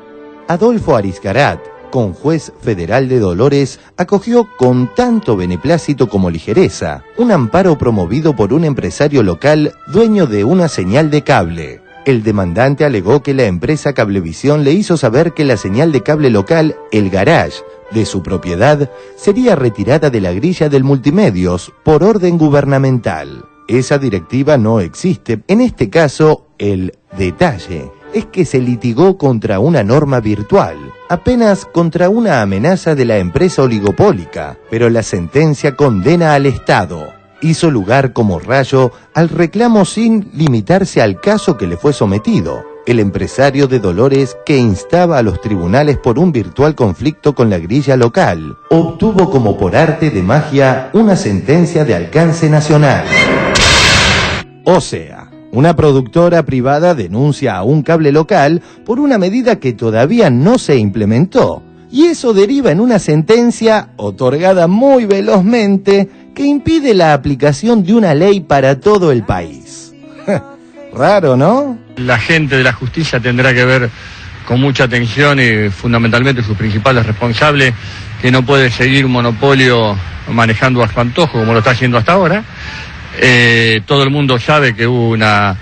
S1: Adolfo Arizgarat, conjuez federal de Dolores, acogió con tanto beneplácito como ligereza un amparo promovido por un empresario local dueño de una señal de cable. El demandante alegó que la empresa Cablevisión le hizo saber que la señal de cable local, el garage, de su propiedad, sería retirada de la grilla del Multimedios por orden gubernamental. Esa directiva no existe. En este caso, el detalle es que se litigó contra una norma virtual, apenas contra una amenaza de la empresa oligopólica, pero la sentencia condena al Estado. Hizo lugar como rayo al reclamo sin limitarse al caso que le fue sometido. El empresario de Dolores, que instaba a los tribunales por un virtual conflicto con la grilla local, obtuvo como por arte de magia una sentencia de alcance nacional. O sea, una productora privada denuncia a un cable local por una medida que todavía no se implementó. Y eso deriva en una sentencia otorgada muy velozmente que impide la aplicación de una ley para todo el país. Raro, ¿no?
S7: La gente de la justicia tendrá que ver con mucha atención y fundamentalmente sus principales responsables, que no puede seguir un monopolio manejando a su antojo como lo está haciendo hasta ahora. Todo el mundo sabe que hubo una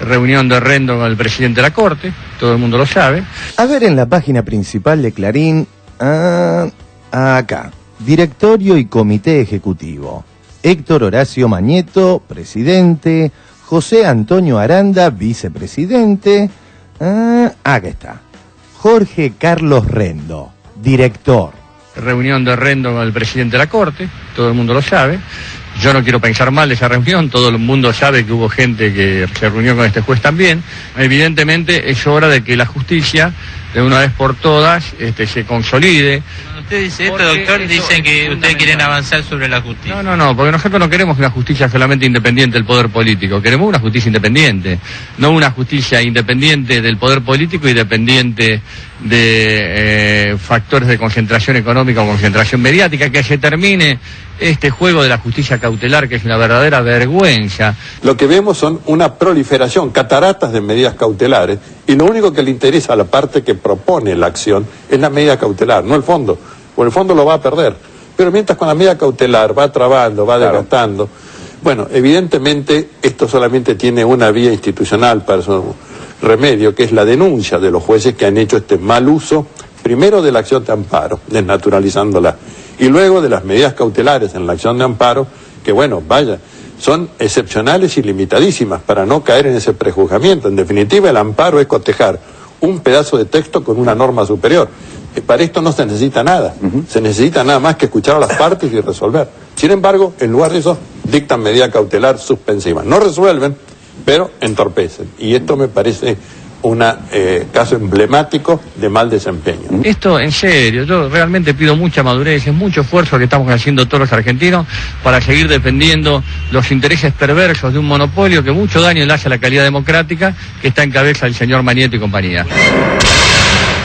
S7: reunión de Rendo con el presidente de la Corte, todo el mundo lo sabe.
S1: A ver en la página principal de Clarín, acá. Directorio y Comité Ejecutivo. Héctor Horacio Mañeto, presidente. José Antonio Aranda, vicepresidente. Acá está. Jorge Carlos Rendo, director.
S7: Reunión de Rendo con el presidente de la Corte, todo el mundo lo sabe. Yo no quiero pensar mal de esa reunión, todo el mundo sabe que hubo gente que se reunió con este juez también. Evidentemente es hora de que la justicia, de una vez por todas, se consolide.
S8: Usted dice esto, doctor, dicen que ustedes quieren avanzar sobre la justicia.
S7: No, porque nosotros no queremos una justicia solamente independiente del poder político, queremos una justicia independiente, no una justicia independiente del poder político y dependiente de factores de concentración económica o concentración mediática, que se termine este juego de la justicia cautelar, que es una verdadera vergüenza.
S9: Lo que vemos son una proliferación, cataratas de medidas cautelares, y lo único que le interesa a la parte que propone la acción es la medida cautelar, no el fondo, porque el fondo lo va a perder. Pero mientras con la medida cautelar va trabando, va desgastando, bueno, evidentemente esto solamente tiene una vía institucional para su remedio, que es la denuncia de los jueces que han hecho este mal uso, primero de la acción de amparo, desnaturalizándola, y luego de las medidas cautelares en la acción de amparo, que bueno, vaya, son excepcionales y limitadísimas para no caer en ese prejuzgamiento. En definitiva, el amparo es cotejar un pedazo de texto con una norma superior. Para esto no se necesita nada, se necesita nada más que escuchar a las partes y resolver. Sin embargo, en lugar de eso, dictan medida cautelar suspensiva. No resuelven, pero entorpecen. Y esto me parece un caso emblemático de mal desempeño.
S7: Esto, en serio, yo realmente pido mucha madurez, es mucho esfuerzo que estamos haciendo todos los argentinos para seguir defendiendo los intereses perversos de un monopolio que mucho daño le hace a la calidad democrática que está en cabeza el señor Manieto y compañía.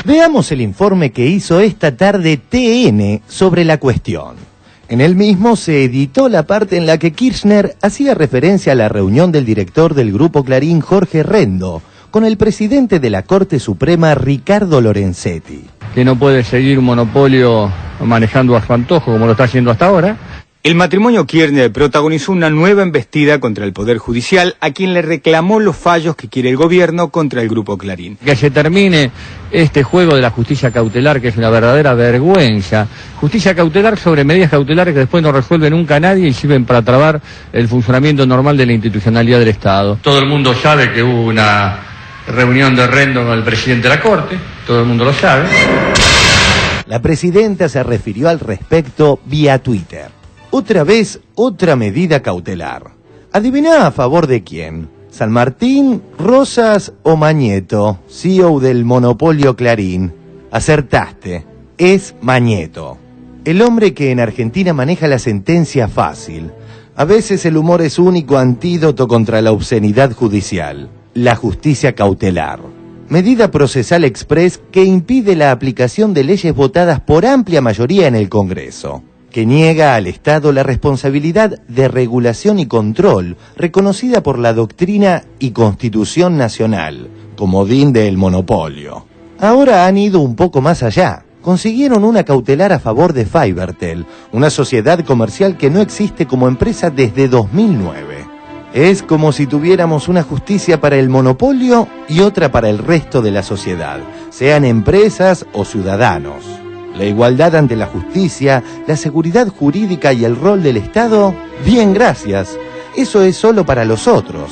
S1: Veamos el informe que hizo esta tarde TN sobre la cuestión. En el mismo se editó la parte en la que Kirchner hacía referencia a la reunión del director del Grupo Clarín, Jorge Rendo, con el presidente de la Corte Suprema, Ricardo Lorenzetti.
S7: Que no puede seguir un monopolio manejando a su antojo como lo está haciendo hasta ahora.
S10: El matrimonio Kirchner protagonizó una nueva embestida contra el Poder Judicial, a quien le reclamó los fallos que quiere el gobierno contra el Grupo Clarín.
S7: Que se termine este juego de la justicia cautelar, que es una verdadera vergüenza. Justicia cautelar sobre medidas cautelares que después no resuelve nunca nadie y sirven para trabar el funcionamiento normal de la institucionalidad del Estado. Todo el mundo sabe que hubo una reunión de Rendo con el presidente de la Corte, todo el mundo lo sabe.
S1: La presidenta se refirió al respecto vía Twitter. Otra vez, otra medida cautelar. ¿Adiviná a favor de quién? ¿San Martín, Rosas o Mañeto, CEO del monopolio Clarín? Acertaste, es Mañeto. El hombre que en Argentina maneja la sentencia fácil. A veces el humor es único antídoto contra la obscenidad judicial. La justicia cautelar. Medida procesal express que impide la aplicación de leyes votadas por amplia mayoría en el Congreso, que niega al Estado la responsabilidad de regulación y control reconocida por la doctrina y Constitución Nacional, comodín del monopolio. Ahora han ido un poco más allá. Consiguieron una cautelar a favor de Fibertel, una sociedad comercial que no existe como empresa desde 2009. Es como si tuviéramos una justicia para el monopolio y otra para el resto de la sociedad, sean empresas o ciudadanos. La igualdad ante la justicia, la seguridad jurídica y el rol del Estado, bien, gracias. Eso es solo para los otros.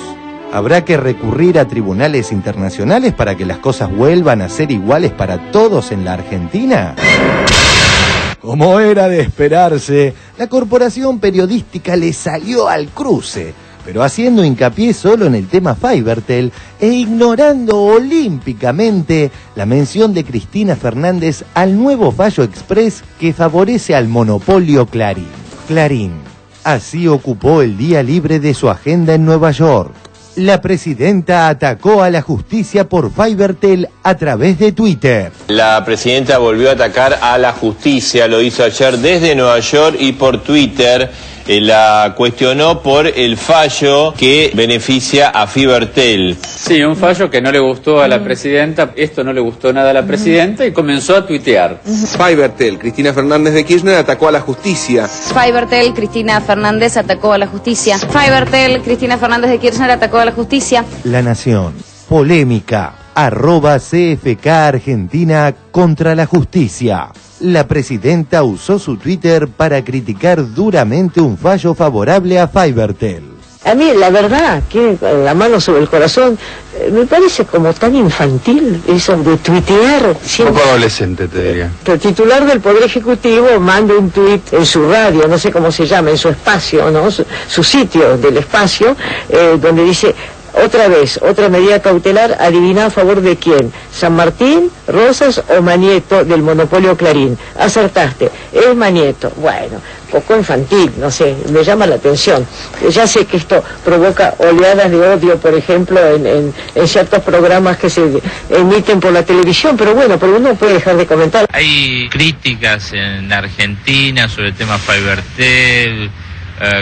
S1: ¿Habrá que recurrir a tribunales internacionales para que las cosas vuelvan a ser iguales para todos en la Argentina? Como era de esperarse, la corporación periodística le salió al cruce, pero haciendo hincapié solo en el tema Fibertel e ignorando olímpicamente la mención de Cristina Fernández al nuevo fallo express que favorece al monopolio Clarín. Clarín, así ocupó el día libre de su agenda en Nueva York. La presidenta atacó a la justicia por Fibertel a través de Twitter.
S11: La presidenta volvió a atacar a la justicia, lo hizo ayer desde Nueva York y por Twitter. La cuestionó por el fallo que beneficia a Fibertel.
S12: Sí, un fallo que no le gustó a la presidenta, esto no le gustó nada a la presidenta y comenzó a tuitear.
S15: Fibertel, Cristina Fernández de Kirchner atacó a la justicia.
S25: Fibertel, Cristina Fernández atacó a la justicia. Fibertel, Cristina Fernández de Kirchner atacó a la justicia.
S1: La Nación, polémica, @CFK Argentina contra la justicia. La presidenta usó su Twitter para criticar duramente un fallo favorable a Fibertel.
S26: A mí, la verdad, que la mano sobre el corazón, me parece como tan infantil eso de tuitear.
S27: Un poco adolescente, te diría.
S26: Que el titular del Poder Ejecutivo mande un tuit en su radio, no sé cómo se llama, en su espacio, ¿no? Su sitio del espacio, donde dice: otra vez, otra medida cautelar, adivina a favor de quién, San Martín, Rosas o Mañeto del monopolio Clarín. Acertaste, es Mañeto. Bueno, poco infantil, no sé, me llama la atención. Ya sé que esto provoca oleadas de odio, por ejemplo, en ciertos programas que se emiten por la televisión, pero bueno, pero uno puede dejar de comentar.
S8: Hay críticas en Argentina sobre el tema Fibertel,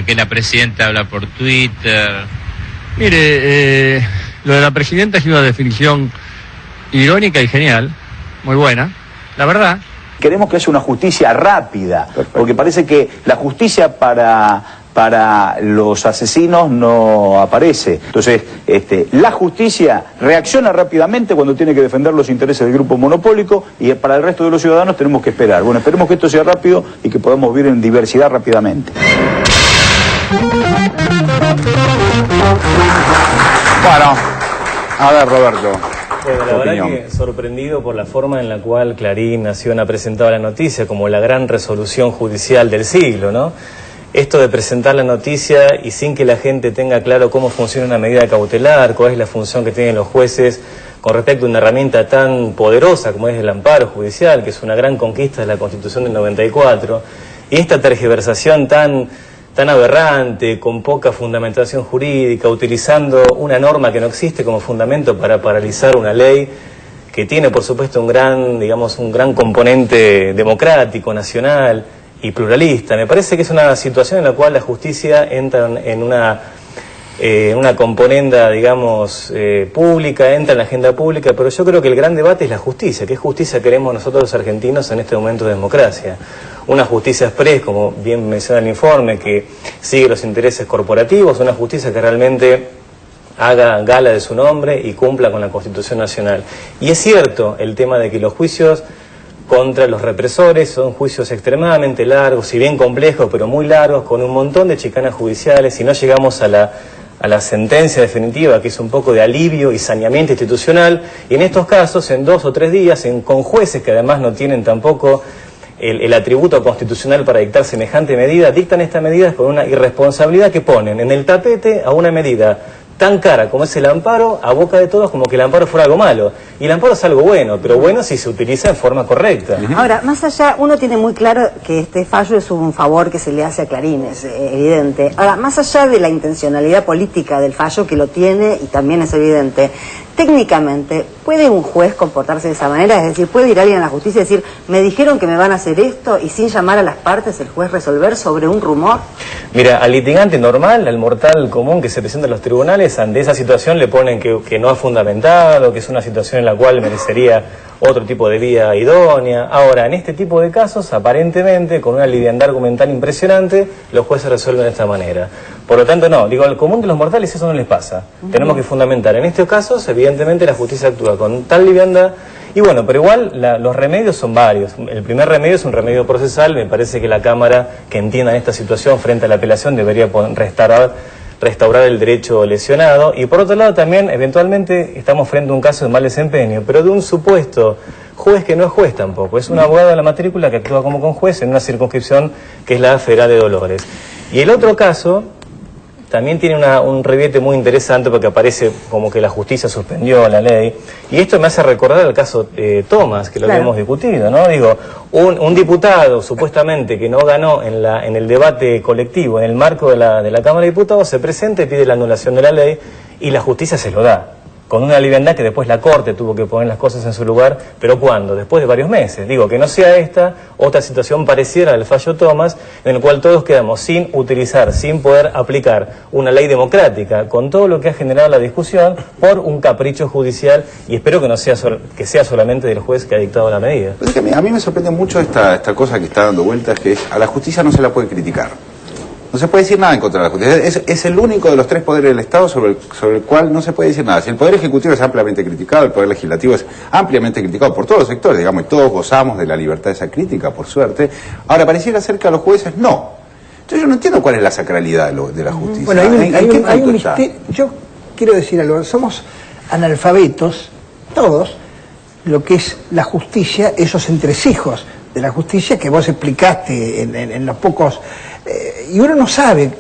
S8: que la presidenta habla por Twitter.
S7: Mire, lo de la presidenta es una definición irónica y genial, muy buena, la verdad.
S28: Queremos que haya una justicia rápida, porque parece que la justicia para los asesinos no aparece. Entonces, la justicia reacciona rápidamente cuando tiene que defender los intereses del grupo monopólico, y para el resto de los ciudadanos tenemos que esperar. Bueno, esperemos que esto sea rápido y que podamos vivir en diversidad rápidamente.
S4: Bueno, a ver, Roberto.
S29: Bueno, la verdad que sorprendido por la forma en la cual Clarín Nación ha presentado la noticia como la gran resolución judicial del siglo, ¿no? esto de presentar la noticia y sin que la gente tenga claro cómo funciona una medida cautelar, cuál es la función que tienen los jueces con respecto a una herramienta tan poderosa como es el amparo judicial, que es una gran conquista de la Constitución del 94, y esta tergiversación tan aberrante, con poca fundamentación jurídica, utilizando una norma que no existe como fundamento para paralizar una ley que tiene, por supuesto, un gran componente democrático, nacional y pluralista. Me parece que es una situación en la cual la justicia entra en una componenda, pública, entra en la agenda pública, pero yo creo que el gran debate es la justicia. ¿Qué justicia queremos nosotros los argentinos en este momento de democracia? Una justicia express, como bien menciona el informe, que sigue los intereses corporativos, una justicia que realmente haga gala de su nombre y cumpla con la Constitución Nacional. Y es cierto el tema de que los juicios contra los represores son juicios extremadamente largos, si bien complejos, pero muy largos, con un montón de chicanas judiciales, y no llegamos a la sentencia definitiva, que es un poco de alivio y saneamiento institucional, y en estos casos, en 2 o 3 días, con jueces que además no tienen tampoco el atributo constitucional para dictar semejante medida, dictan estas medidas con una irresponsabilidad que ponen en el tapete a una medida tan cara como es el amparo, a boca de todos como que el amparo fuera algo malo. Y el amparo es algo bueno, pero bueno si se utiliza en forma correcta.
S6: Ahora, más allá, uno tiene muy claro que este fallo es un favor que se le hace a Clarín, es evidente. Ahora, más allá de la intencionalidad política del fallo, que lo tiene y también es evidente, técnicamente, ¿puede un juez comportarse de esa manera? Es decir, ¿puede ir alguien a la justicia y decir, me dijeron que me van a hacer esto, y sin llamar a las partes el juez resolver sobre un rumor?
S29: Mira, al litigante normal, al mortal común que se presenta en los tribunales, ante esa situación le ponen que no es fundamentado, que es una situación en la cual merecería otro tipo de vía idónea. Ahora, en este tipo de casos, aparentemente, con una liviandad argumental impresionante, los jueces resuelven de esta manera. Por lo tanto, no, al común de los mortales eso no les pasa. Tenemos que fundamentar. En estos casos, evidentemente, la justicia actúa con tal liviandad. Y bueno, pero igual los remedios son varios. El primer remedio es un remedio procesal. Me parece que la Cámara, que entienda esta situación frente a la apelación, debería restaurar el derecho lesionado. Y por otro lado también, eventualmente, estamos frente a un caso de mal desempeño, pero de un supuesto juez que no es juez tampoco. Es un abogado de la matrícula que actúa como conjuez en una circunscripción que es la Federal de Dolores. Y el otro caso también tiene un reviete muy interesante, porque aparece como que la justicia suspendió la ley, y esto me hace recordar el caso Thomas, que lo habíamos discutido, ¿no? Un diputado supuestamente que no ganó en el debate colectivo, en el marco de la Cámara de Diputados, se presenta y pide la anulación de la ley, y la justicia se lo da, con una liviandad que después la Corte tuvo que poner las cosas en su lugar. ¿Pero cuándo? Después de varios meses. Que no sea esta otra situación pareciera al fallo Thomas, en el cual todos quedamos sin utilizar, sin poder aplicar una ley democrática, con todo lo que ha generado la discusión, por un capricho judicial, y espero que no sea que sea solamente del juez que ha dictado la medida.
S4: Pues es que a mí me sorprende mucho esta cosa que está dando vueltas, que es, a la justicia no se la puede criticar. No se puede decir nada en contra de la justicia. Es el único de los 3 poderes del Estado sobre el cual no se puede decir nada. Si el Poder Ejecutivo es ampliamente criticado, el Poder Legislativo es ampliamente criticado por todos los sectores, y todos gozamos de la libertad de esa crítica, por suerte. Ahora, pareciera ser que a los jueces no. Entonces yo no entiendo cuál es la sacralidad de la justicia.
S5: Bueno, hay un misterio. Yo quiero decir algo. Somos analfabetos, todos, lo que es la justicia, esos entresijos de la justicia que vos explicaste en los pocos... y uno no sabe,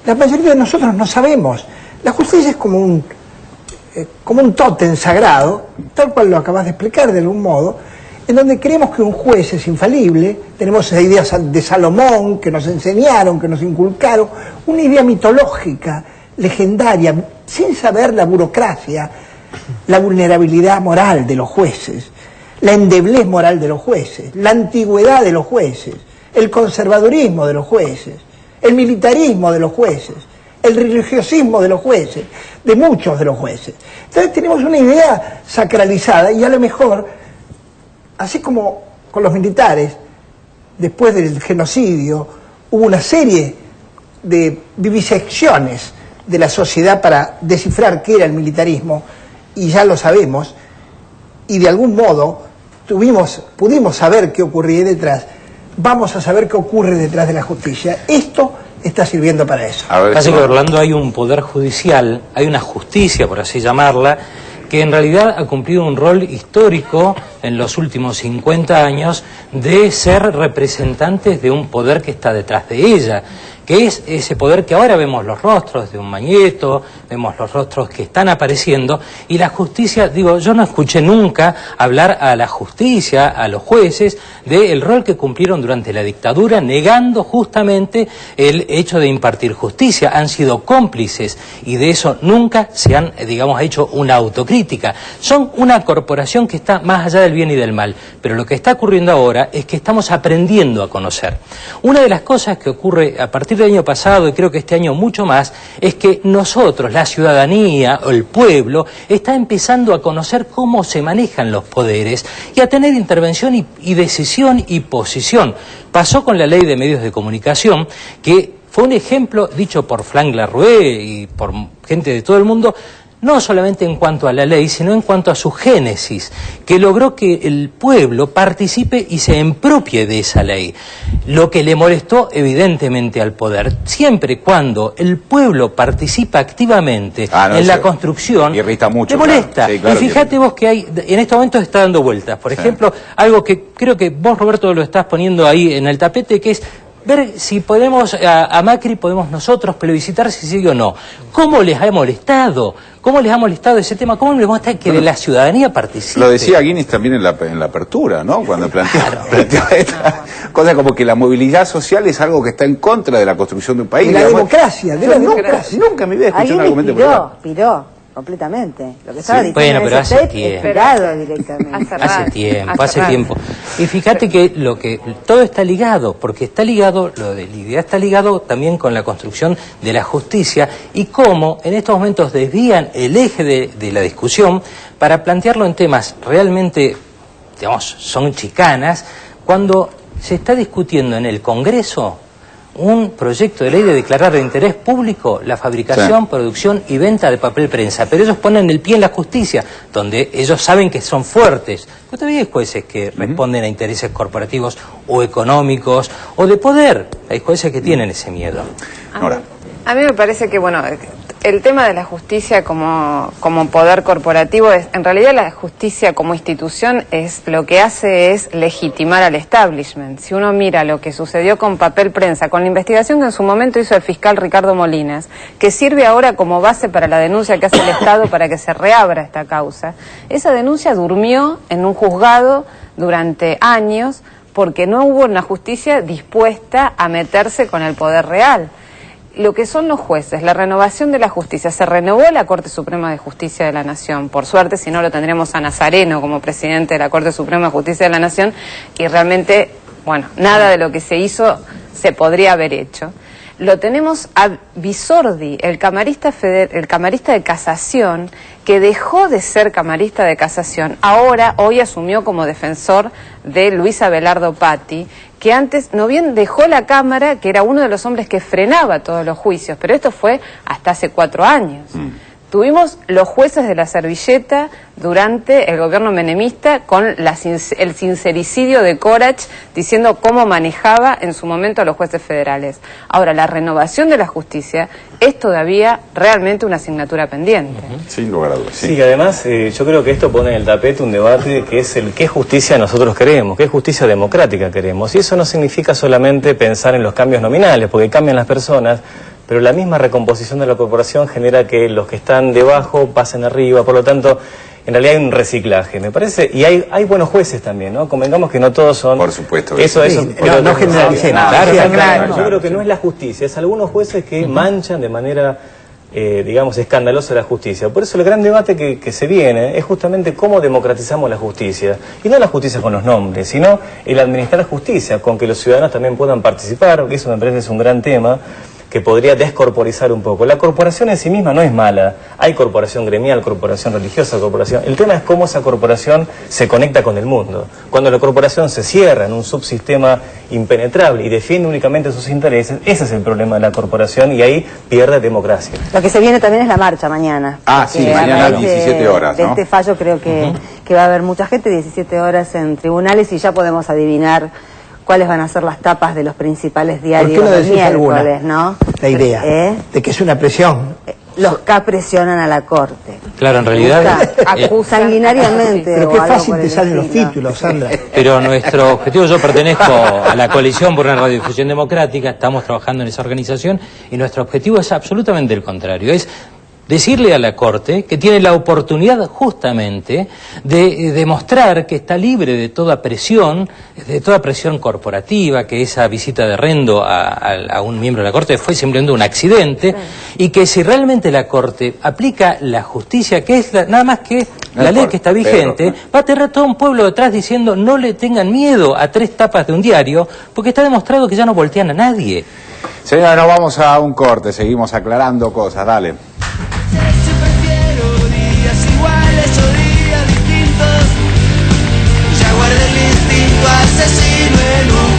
S5: la mayoría de nosotros no sabemos. La justicia es como un tótem sagrado, tal cual lo acabas de explicar de algún modo, en donde creemos que un juez es infalible. Tenemos esa idea de Salomón que nos enseñaron, que nos inculcaron, una idea mitológica, legendaria, sin saber la burocracia, la vulnerabilidad moral de los jueces, la endeblez moral de los jueces, la antigüedad de los jueces, el conservadurismo de los jueces, el militarismo de los jueces, el religiosismo de los jueces, de muchos de los jueces. Entonces tenemos una idea sacralizada, y a lo mejor, así como con los militares, después del genocidio, hubo una serie de vivisecciones de la sociedad para descifrar qué era el militarismo, y ya lo sabemos, y de algún modo pudimos saber qué ocurría detrás. Vamos a saber qué ocurre detrás de la justicia. Esto está sirviendo para eso.
S2: Pasa que, Orlando, hay un poder judicial, hay una justicia, por así llamarla, que en realidad ha cumplido un rol histórico en los últimos 50 años de ser representantes de un poder que está detrás de ella, que es ese poder que ahora vemos los rostros de un Mañeto, vemos los rostros que están apareciendo, y la justicia, digo, yo no escuché nunca hablar a la justicia, a los jueces, del rol que cumplieron durante la dictadura, negando justamente el hecho de impartir justicia. Han sido cómplices y de eso nunca se han, digamos, hecho una autocrítica. Son una corporación que está más allá del bien y del mal, pero lo que está ocurriendo ahora es que estamos aprendiendo a conocer. Una de las cosas que ocurre a partir del año pasado, y creo que este año mucho más, es que nosotros, la ciudadanía o el pueblo, está empezando a conocer cómo se manejan los poderes y a tener intervención y decisión y posición. Pasó con la ley de medios de comunicación, que fue un ejemplo dicho por Frank Larouet y por gente de todo el mundo, no solamente en cuanto a la ley, sino en cuanto a su génesis, que logró que el pueblo participe y se empropie de esa ley. Lo que le molestó evidentemente al poder, siempre cuando el pueblo participa activamente en la construcción,
S4: irrita mucho,
S2: le molesta.
S4: Claro. Sí, claro,
S2: y fíjate vos que hay, en este momento está dando vueltas. Por ejemplo, algo que creo que vos, Roberto, lo estás poniendo ahí en el tapete, que es ver si podemos, a Macri podemos nosotros plebiscitar si sí o no. ¿Cómo les ha molestado? ¿Cómo les ha molestado ese tema? ¿Cómo les molesta que la ciudadanía participe?
S4: Lo decía Guinness también en la apertura, ¿no? Cuando planteó esta cosa como que la movilidad social es algo que está en contra de la construcción de un país.
S5: De la democracia, de la democracia.
S4: Nunca me había escuchado un argumento por ahí.
S6: Piró completamente. Lo que estaba diciendo
S2: bueno, pero
S6: en ese
S2: hace
S6: tape
S2: tiempo.
S6: es pirado directamente.
S2: Hace tiempo. Y fíjate que todo está ligado, porque está ligado, lo de Lidia está ligado también con la construcción de la justicia y cómo en estos momentos desvían el eje de la discusión para plantearlo en temas realmente, digamos, son chicanas, cuando se está discutiendo en el Congreso un proyecto de ley de declarar de interés público la fabricación, producción y venta de papel prensa. Pero ellos ponen el pie en la justicia, donde ellos saben que son fuertes. Pero todavía hay jueces que responden a intereses corporativos o económicos o de poder. Hay jueces que tienen ese miedo.
S4: Ahora,
S13: a mí me parece que, bueno, el tema de la justicia como poder corporativo, en realidad la justicia como institución lo que hace es legitimar al establishment. Si uno mira lo que sucedió con papel prensa, con la investigación que en su momento hizo el fiscal Ricardo Molinas, que sirve ahora como base para la denuncia que hace el Estado para que se reabra esta causa, esa denuncia durmió en un juzgado durante años porque no hubo una justicia dispuesta a meterse con el poder real. Lo que son los jueces, la renovación de la justicia, se renovó la Corte Suprema de Justicia de la Nación, por suerte, si no lo tendríamos a Nazareno como presidente de la Corte Suprema de Justicia de la Nación, y realmente, bueno, nada de lo que se hizo se podría haber hecho. Lo tenemos a Bisordi, el camarista de casación, que dejó de ser camarista de casación, hoy asumió como defensor de Luis Abelardo Patti, que antes no bien dejó la Cámara, que era uno de los hombres que frenaba todos los juicios, pero esto fue hasta hace 4 años. Tuvimos los jueces de la servilleta durante el gobierno menemista con el sincericidio de Corach diciendo cómo manejaba en su momento a los jueces federales. Ahora, la renovación de la justicia es todavía realmente una asignatura pendiente.
S4: Sin lugar a dudas.
S29: Sí, además yo creo que esto pone en el tapete un debate que es el qué justicia nosotros queremos, qué justicia democrática queremos. Y eso no significa solamente pensar en los cambios nominales, porque cambian las personas, pero la misma recomposición de la corporación genera que los que están debajo pasen arriba, por lo tanto, en realidad hay un reciclaje, me parece, y hay buenos jueces también, ¿no? Convengamos que no todos son...
S4: Por supuesto.
S29: Eso,
S5: no generalicemos.
S29: Claro. Yo creo que no es la justicia, es algunos jueces que manchan de manera, digamos, escandalosa la justicia. Por eso el gran debate que se viene es justamente cómo democratizamos la justicia. Y no la justicia con los nombres, sino el administrar justicia, con que los ciudadanos también puedan participar, que eso me parece es un gran tema, que podría descorporizar un poco. La corporación en sí misma no es mala. Hay corporación gremial, corporación religiosa, corporación... El tema es cómo esa corporación se conecta con el mundo. Cuando la corporación se cierra en un subsistema impenetrable y defiende únicamente sus intereses, ese es el problema de la corporación y ahí pierde democracia.
S6: Lo que se viene también es la marcha mañana.
S4: Sí, mañana a 17 horas, ¿no?
S6: De este fallo creo que va a haber mucha gente, 17 horas en tribunales y ya podemos adivinar cuáles van a ser las tapas de los principales diarios del miércoles, ¿no?
S5: La idea de que es una presión
S6: los K presionan a la Corte.
S2: Claro, en realidad...
S6: sanguinariamente.
S5: Pero qué
S6: o algo
S5: fácil
S6: por
S5: te
S6: el
S5: salen los
S6: estilo.
S5: títulos, Sandra.
S2: Pero nuestro objetivo, yo pertenezco a la Coalición por una Radiodifusión Democrática, estamos trabajando en esa organización y nuestro objetivo es absolutamente el contrario, es decirle a la Corte que tiene la oportunidad justamente de demostrar que está libre de toda presión corporativa, que esa visita de Rendo a un miembro de la Corte fue simplemente un accidente, y que si realmente la Corte aplica la justicia, que es nada más que la ley que está vigente, va a tener todo un pueblo detrás diciendo no le tengan miedo a 3 tapas de un diario, porque está demostrado que ya no voltean a nadie.
S4: Señora, nos vamos a un corte, seguimos aclarando cosas, dale.
S3: Iguales o días distintos, ya guardé el instinto asesino en un